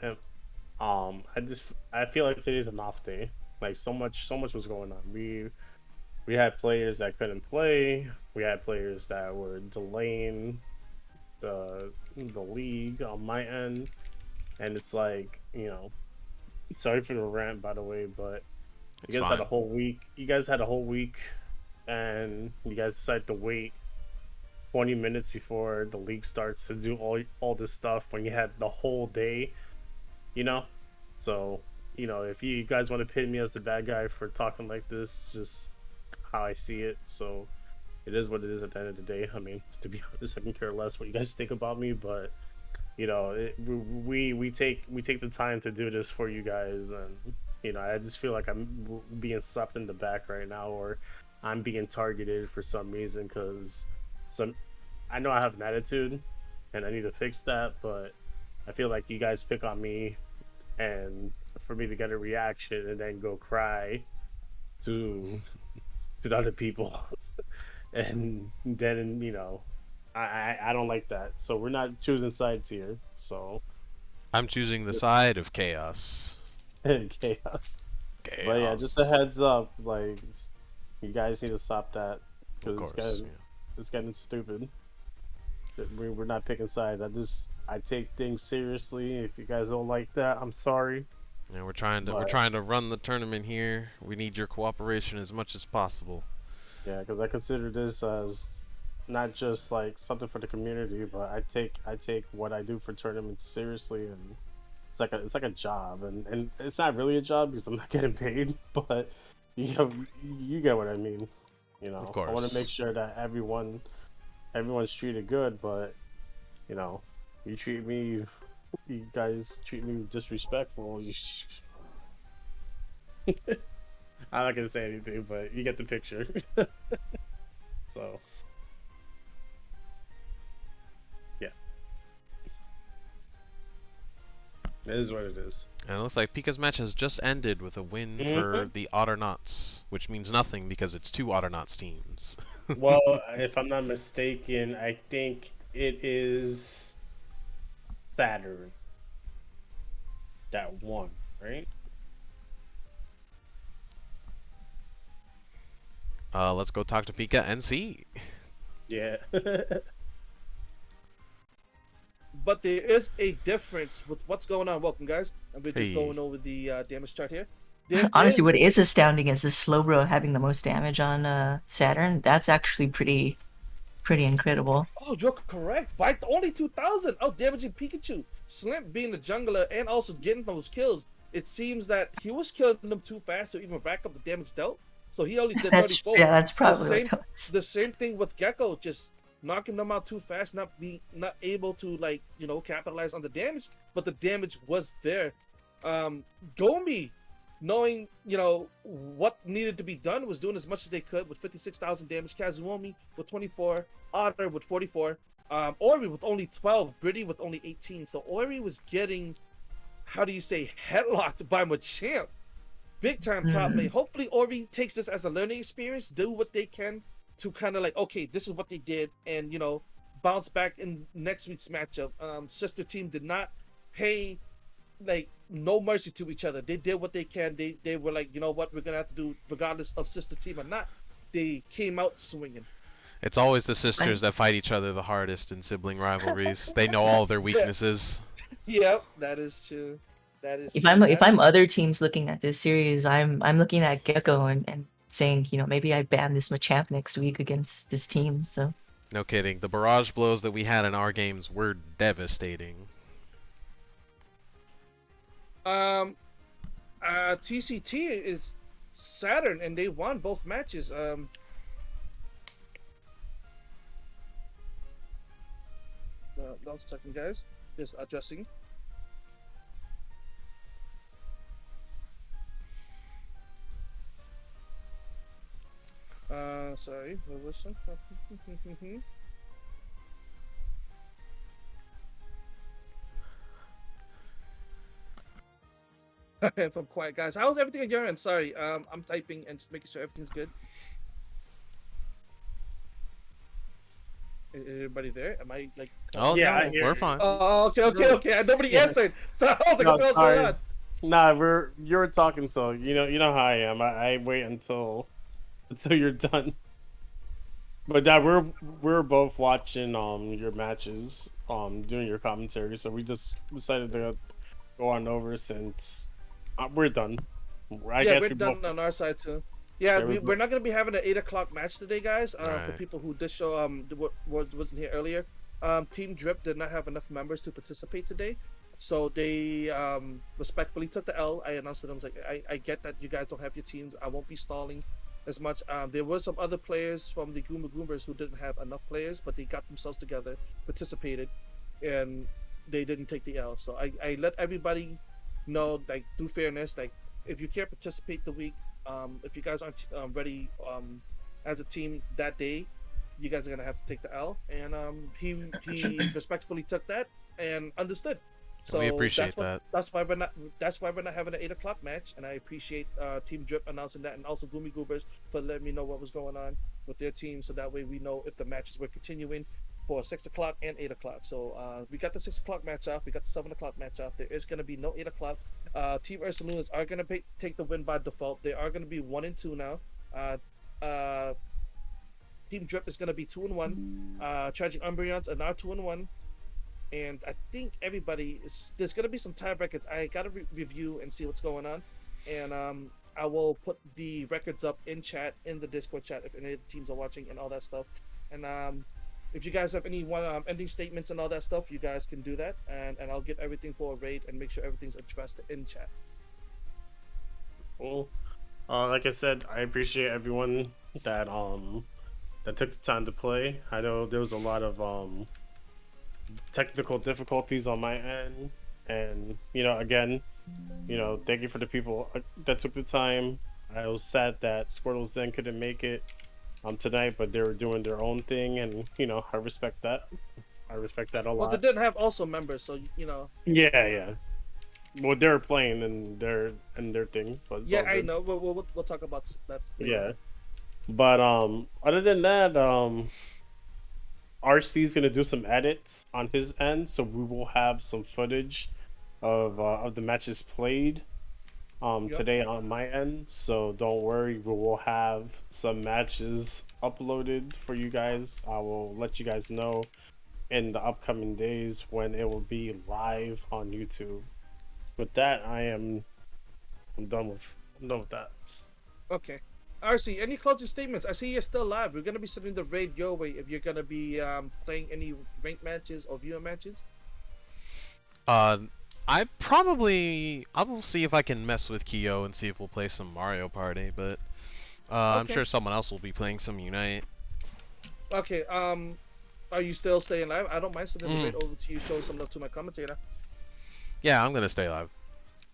I feel like today's an off day. Like so much was going on. We had players that couldn't play. We had players that were delaying the league on my end, and it's like sorry for the rant by the way, but It's You guys had a fine. whole week. You guys had a whole week, and you guys decided to wait 20 minutes before the league starts to do all this stuff when you had the whole day. You know, so if you guys want to pit me as the bad guy for talking like this, it's just how I see it. So it is what it is at the end of the day. I mean, to be honest, I can care less what you guys think about me, but we take the time to do this for you guys, and I just feel like I'm being slapped in the back right now, or I'm being targeted for some reason because some I know I have an attitude, and I need to fix that, but I feel like you guys pick on me, and for me to get a reaction and then go cry to the other people, and then I don't like that. So we're not choosing sides here. So I'm choosing the just side of chaos. chaos. But yeah, just a Chaos. heads up, like you guys need to stop that Of because course. Yeah. it's getting stupid. We're not picking sides. I take things seriously. If you guys don't like that, I'm sorry. Yeah, we're But trying to run the tournament here. We need your cooperation as much as possible. yeah, because I consider this as not just like something for the community, but I take what I do for tournaments seriously, and it's like a job, and it's not really a job because I'm not getting paid, but you get what I mean. Of I want to course. make sure that everyone's treated good, but you know, you treat me, you guys treat me disrespectful. I'm not gonna say anything, but you get the picture. So yeah, it is what it is. And it looks like Pika's match has just ended with a win for Mhm. the Otternauts, which means nothing because it's two Otternauts teams. Well, if I'm not mistaken, I think it is Saturn that won, right? Let's go talk to Pika and see. Yeah. But there is a difference with what's going on. Welcome, guys. And we're just Hey. going over the damage chart here. There Honestly, is what is astounding is the Slowbro having the most damage on Saturn. That's actually pretty incredible. Oh, you're correct. By only 2,000 out damaging Pikachu. Slimp being the jungler and also getting those kills. It seems that he was killing them too fast to even rack up the damage dealt. So he only did That's 34. yeah, that's The probably what same it was. the same thing with Gecko, just knocking them out too fast, not able to capitalize on the damage, but the damage was there. Gomi, knowing what needed to be done, was doing as much as they could with 56,000 damage. Kazuomi with 24, Otter with 44, Ori with only 12, Gritty with only 18. So Ori was getting, how do you say, headlocked by Machamp. Big time top lane. Mm. Hopefully Ori takes this as a learning experience, do what they can to kind of like, okay, this is what they did, and bounce back in next week's matchup. Sister team did not pay like no mercy to each other. They did what they can. They were like, you know what, we're gonna have to do regardless of sister team or not. They came out swinging. It's always the I, sisters that fight each other the hardest in sibling rivalries. They know all their Yeah, weaknesses. yeah, that is true. That is if true. That I'm other teams looking at this series, I'm looking at Gecko and saying, maybe I ban this Machamp next week against this team. So No kidding. The barrage blows that we had in our games were devastating. um TCT is Saturn and they won both matches. 1 second, guys. Just adjusting. Sorry, what was some? If I'm quiet, guys. How's everything at your end? Sorry, I'm typing and just making sure everything's good. Everybody there? Am I like? Oh Yeah, I no, hear we're you. fine. Oh, okay. Nobody Yeah. answered. So I was like, No, what's going sorry. on? Nah, you're talking, so you know how I am. I wait until you're done. But that we're both watching your matches doing your commentary, so we just decided to go on over since we're done. I Yeah, guess we're we done both. on our side too. Yeah, There we we're not gonna be having an 8 o'clock match today, guys. For Alright. people who did show wasn't here earlier, Team Drip did not have enough members to participate today, so they respectfully took the L. I announced to them, like, I get that you guys don't have your teams. I won't be stalling as much. There were some other players from the Goomba Goombers who didn't have enough players, but they got themselves together, participated, and they didn't take the L. So I let everybody know, like, through fairness, like, if you can't participate the week, if you guys aren't as a team that day, you guys are gonna have to take the L. And he respectfully took that and understood. We So appreciate that. that's why we're not having an 8 o'clock match. And I appreciate Team Drip announcing that, and also Goomy Goobers for letting me know what was going on with their team, so that way we know if the matches were continuing for 6 o'clock and 8 o'clock. So we got the 6 o'clock match off. We got the 7 o'clock match off. There is going to be no 8 o'clock. Team Ursalunas are going to take the win by default. They are going to be 1-2 now. Uh, Team Drip is going to be 2-1. Tragic Umbreons are now 2-1. And I think everybody there's going to be some tie records. I got to review and see what's going on. And I will put the records up in chat, in the Discord chat, if any of the teams are watching and all that stuff. And if you guys have any ending statements and all that stuff, you guys can do that, and I'll get everything for a raid and make sure everything's addressed in chat. Cool. Like I said, I appreciate everyone that that took the time to play. I know there was a lot of technical difficulties on my end, and again, thank you for the people that took the time. I was sad that Squirtle Zen couldn't make it tonight, but they were doing their own thing, and I respect that. I respect that a Well, they lot. did have also members, so Yeah, yeah. Well, they're playing and their thing, but it's yeah, all I good. know. We'll talk about that later. Yeah, but other than that, RC is gonna do some edits on his end, so we will have some footage of the matches played Yep. today on my end. So don't worry, we will have some matches uploaded for you guys. I will let you guys know in the upcoming days when it will be live on YouTube. With that, I'm done with that. Okay. RC, any closing statements? I see you're still live. We're gonna be sending the raid your way if you're gonna be playing any ranked matches or viewer matches. Uh, I will see if I can mess with Kyo and see if we'll play some Mario Party, but I'm Okay. sure someone else will be playing some Unite. Okay. Are you still staying live? I don't mind sending the Mm. raid over to you, showing some love to my commentator. Yeah, I'm gonna stay live.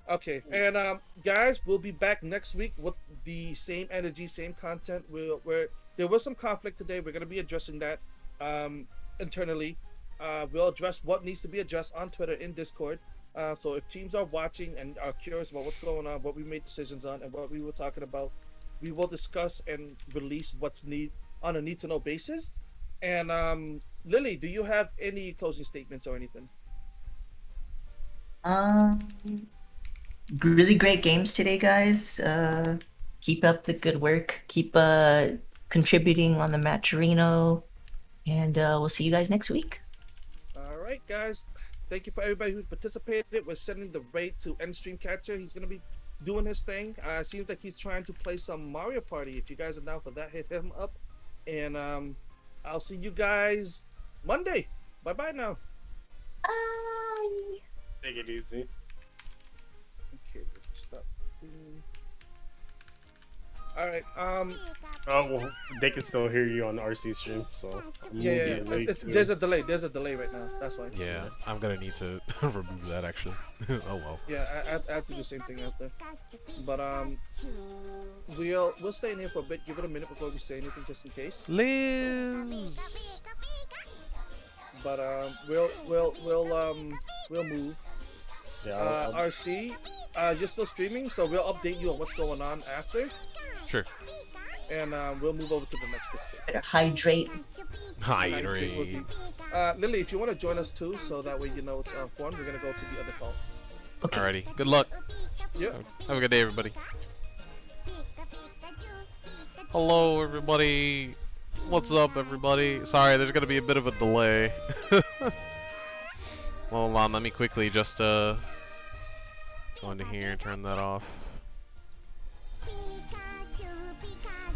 Okay, and guys, we'll be back next week with the same energy, same content. There was some conflict today. We're gonna be addressing that internally. We'll address what needs to be addressed on Twitter, in Discord. So if teams are watching and are curious about what's going on, what we made decisions on, and what we were talking about, we will discuss and release what's on a need to know basis. And Lily, do you have any closing statements or anything? Really great games today, guys. Keep up the good work. Keep contributing on the Matcherino, and we'll see you guys next week. All right, guys. Thank you for everybody who participated. We're sending the raid to Endstream He's gonna be doing his thing. Seems like he's trying to play some Mario Party. If you guys are down for that, hit him up. And I'll see you guys Monday. Bye bye now. Bye. Take it easy. Okay, stop. All right. Oh, well, they can still hear you on the RC stream, so Yeah. There's a delay. There's a delay right now. That's why. Yeah, I'm gonna need to remove that actually. Oh well. Yeah, I have to do the same thing after. But we'll stay in here for a bit. Give it a minute before we say anything, just in case. Liz. But we'll move. Yeah. RC, you're still streaming, so we'll update you on what's going on after, Sure. and we'll move over to the next district. Better hydrate. Hydrate. Lily, if you want to join us too, so that way you know it's formed, we're gonna go to the other call. Okay. Alrighty. Good luck. Yeah. Have a good day, everybody. Hello, everybody. What's up, everybody? Sorry, there's gonna be a bit of a delay. Hold on, let me quickly just go into here and turn that off.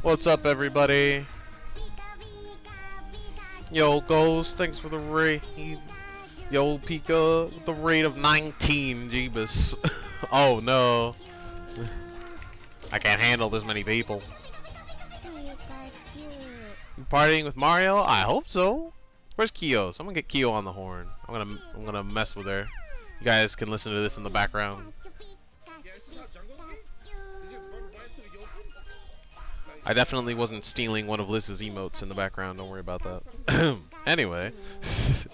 What's up, everybody? Yo, Ghost, thanks for the raid. Yo, Pika, with the rate of 19, Jeebus. Oh no. I can't handle this many people. You partying with Mario? I hope so. Where's Kyo? Someone get Kyo on the horn. I'm gonna mess with her. You guys can listen to this in the background. I definitely wasn't stealing one of Liz's emotes in the background. Don't worry about that. Anyway. Is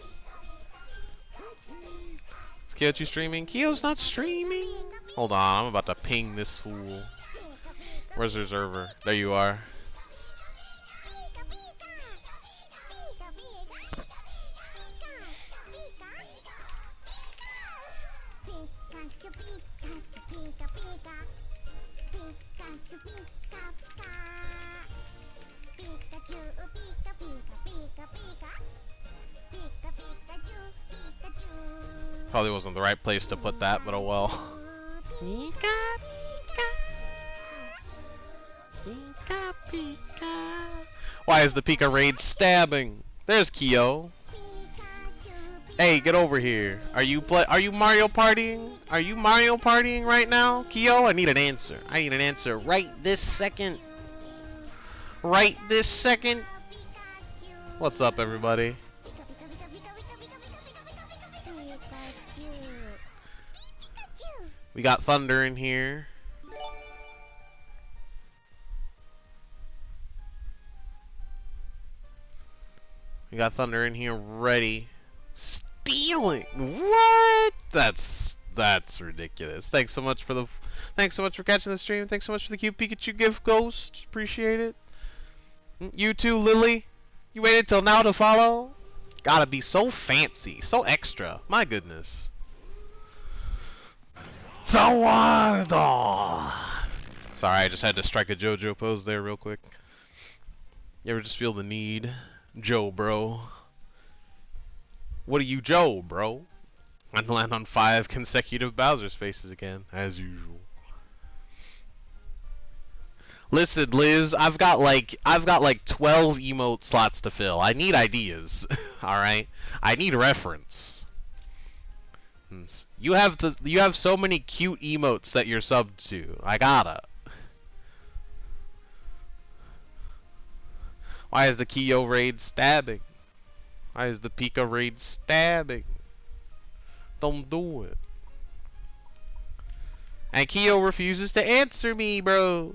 Kyo streaming? Kyo's not streaming. Hold on, I'm about to ping this fool. Where's the server? There you are. Probably wasn't the right place to put that, but oh well. Pika, Pika. Pika, Pika. Why is the Pika raid stabbing? There's Kyo. Hey, get over here. Are you Mario partying? Are you Mario partying right now, Kyo? I need an answer. I need an answer right this second. Right this second. What's up, everybody? We got Thunder in here. We got Thunder in here ready. Stealing. What? That's ridiculous. Thanks so much for catching the stream. Thanks so much for the cute Pikachu gift, Ghost. Appreciate it. You too, Lily. You waited till now to follow? Gotta be so fancy, so extra. My goodness. Sawado. Sorry, I just had to strike a JoJo pose there real quick. You ever just feel the need? Joe, bro. What are you, Joe, bro? I'm gonna land on 5 consecutive Bowser spaces again, as usual. Listen, Liz, I've got like 12 emote slots to fill. I need ideas. All right, I need reference. You have so many cute emotes that you're subbed to. I gotta. Why is the Kyo raid stabbing? Why is the Pika raid stabbing? Don't do it. And Kyo refuses to answer me, bro.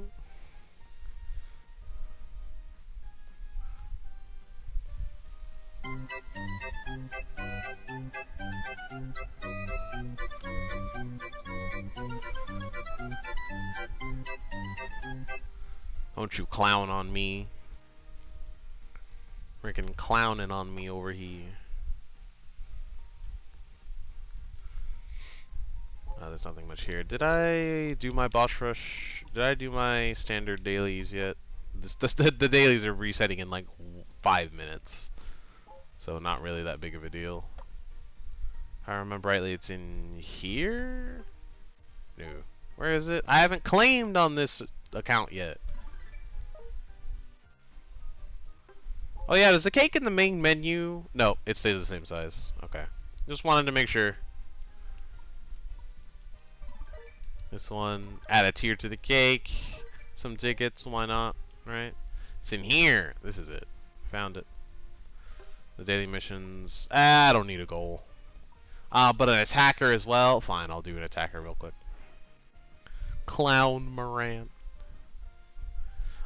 Don't you clown on me. Freaking clowning on me over here. Oh, there's nothing much here. Did I do my boss rush? Did I do my standard dailies yet? The dailies are resetting in like 5 minutes. So not really that big of a deal. If I remember rightly, it's in here? No. Where is it? I haven't claimed on this account yet. Oh yeah, does the cake in the main menu? No, it stays the same size. Okay. Just wanted to make sure. This one, add a tier to the cake. Some tickets, why not? Right? It's in here. This is it. Found it. The daily missions. I don't need a goal. But an attacker as well. Fine, I'll do an attacker real quick. Clown Moran.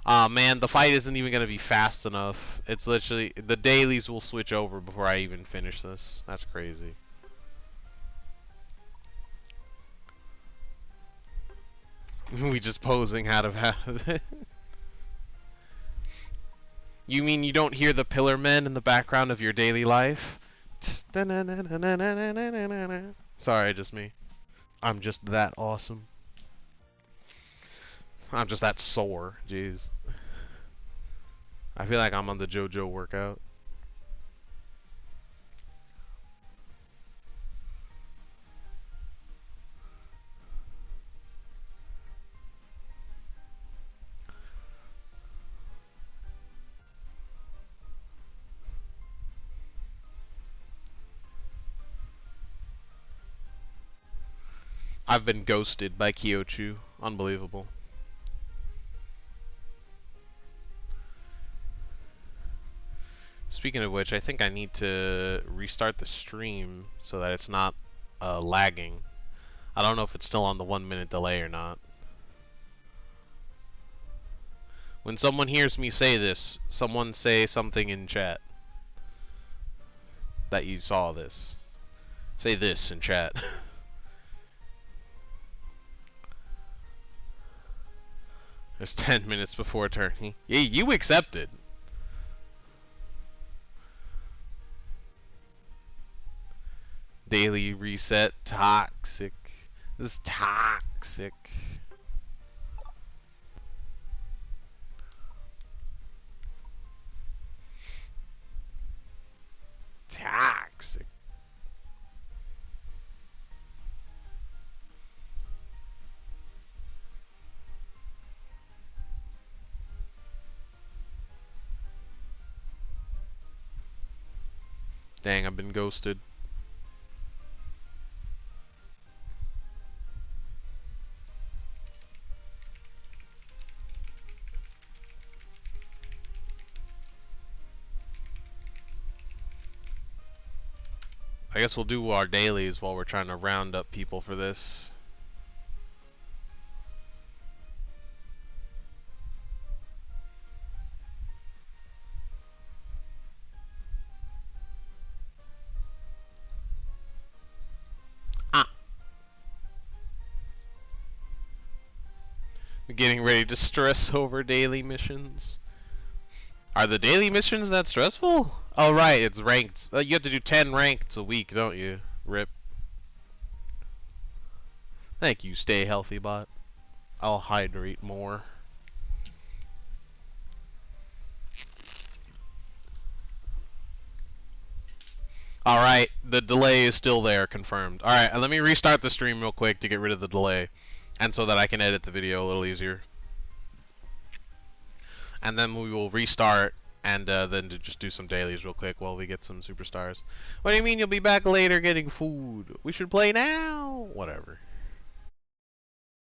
Man, the fight isn't even going to be fast enough. It's literally, the dailies will switch over before I even finish this. That's crazy. We just posing out of it. You mean you don't hear the pillar men in the background of your daily life? Sorry, just me. I'm just that awesome. I'm just that sore. Jeez. I feel like I'm on the JoJo workout. I've been ghosted by Kyochu. Unbelievable. Speaking of which, I think I need to restart the stream so that it's not lagging. I don't know if it's still on the 1 minute delay or not. When someone hears me say this, someone say something in chat that you saw this. Say this in chat. There's 10 minutes before turning. Yeah, you accepted. Daily reset. Toxic. This is toxic. Toxic. Dang, I've been ghosted. I guess we'll do our dailies while we're trying to round up people for this. Getting ready to stress over daily missions. Are the daily missions that stressful? Oh right, it's ranked. You have to do 10 ranked a week, don't you? Rip. Thank you, Stay Healthy Bot. I'll hydrate more. Alright, the delay is still there, confirmed. Alright, let me restart the stream real quick to get rid of the delay. And so that I can edit the video a little easier. And then we will restart and then to just do some dailies real quick while we get some superstars. What do you mean you'll be back later getting food? We should play now! Whatever.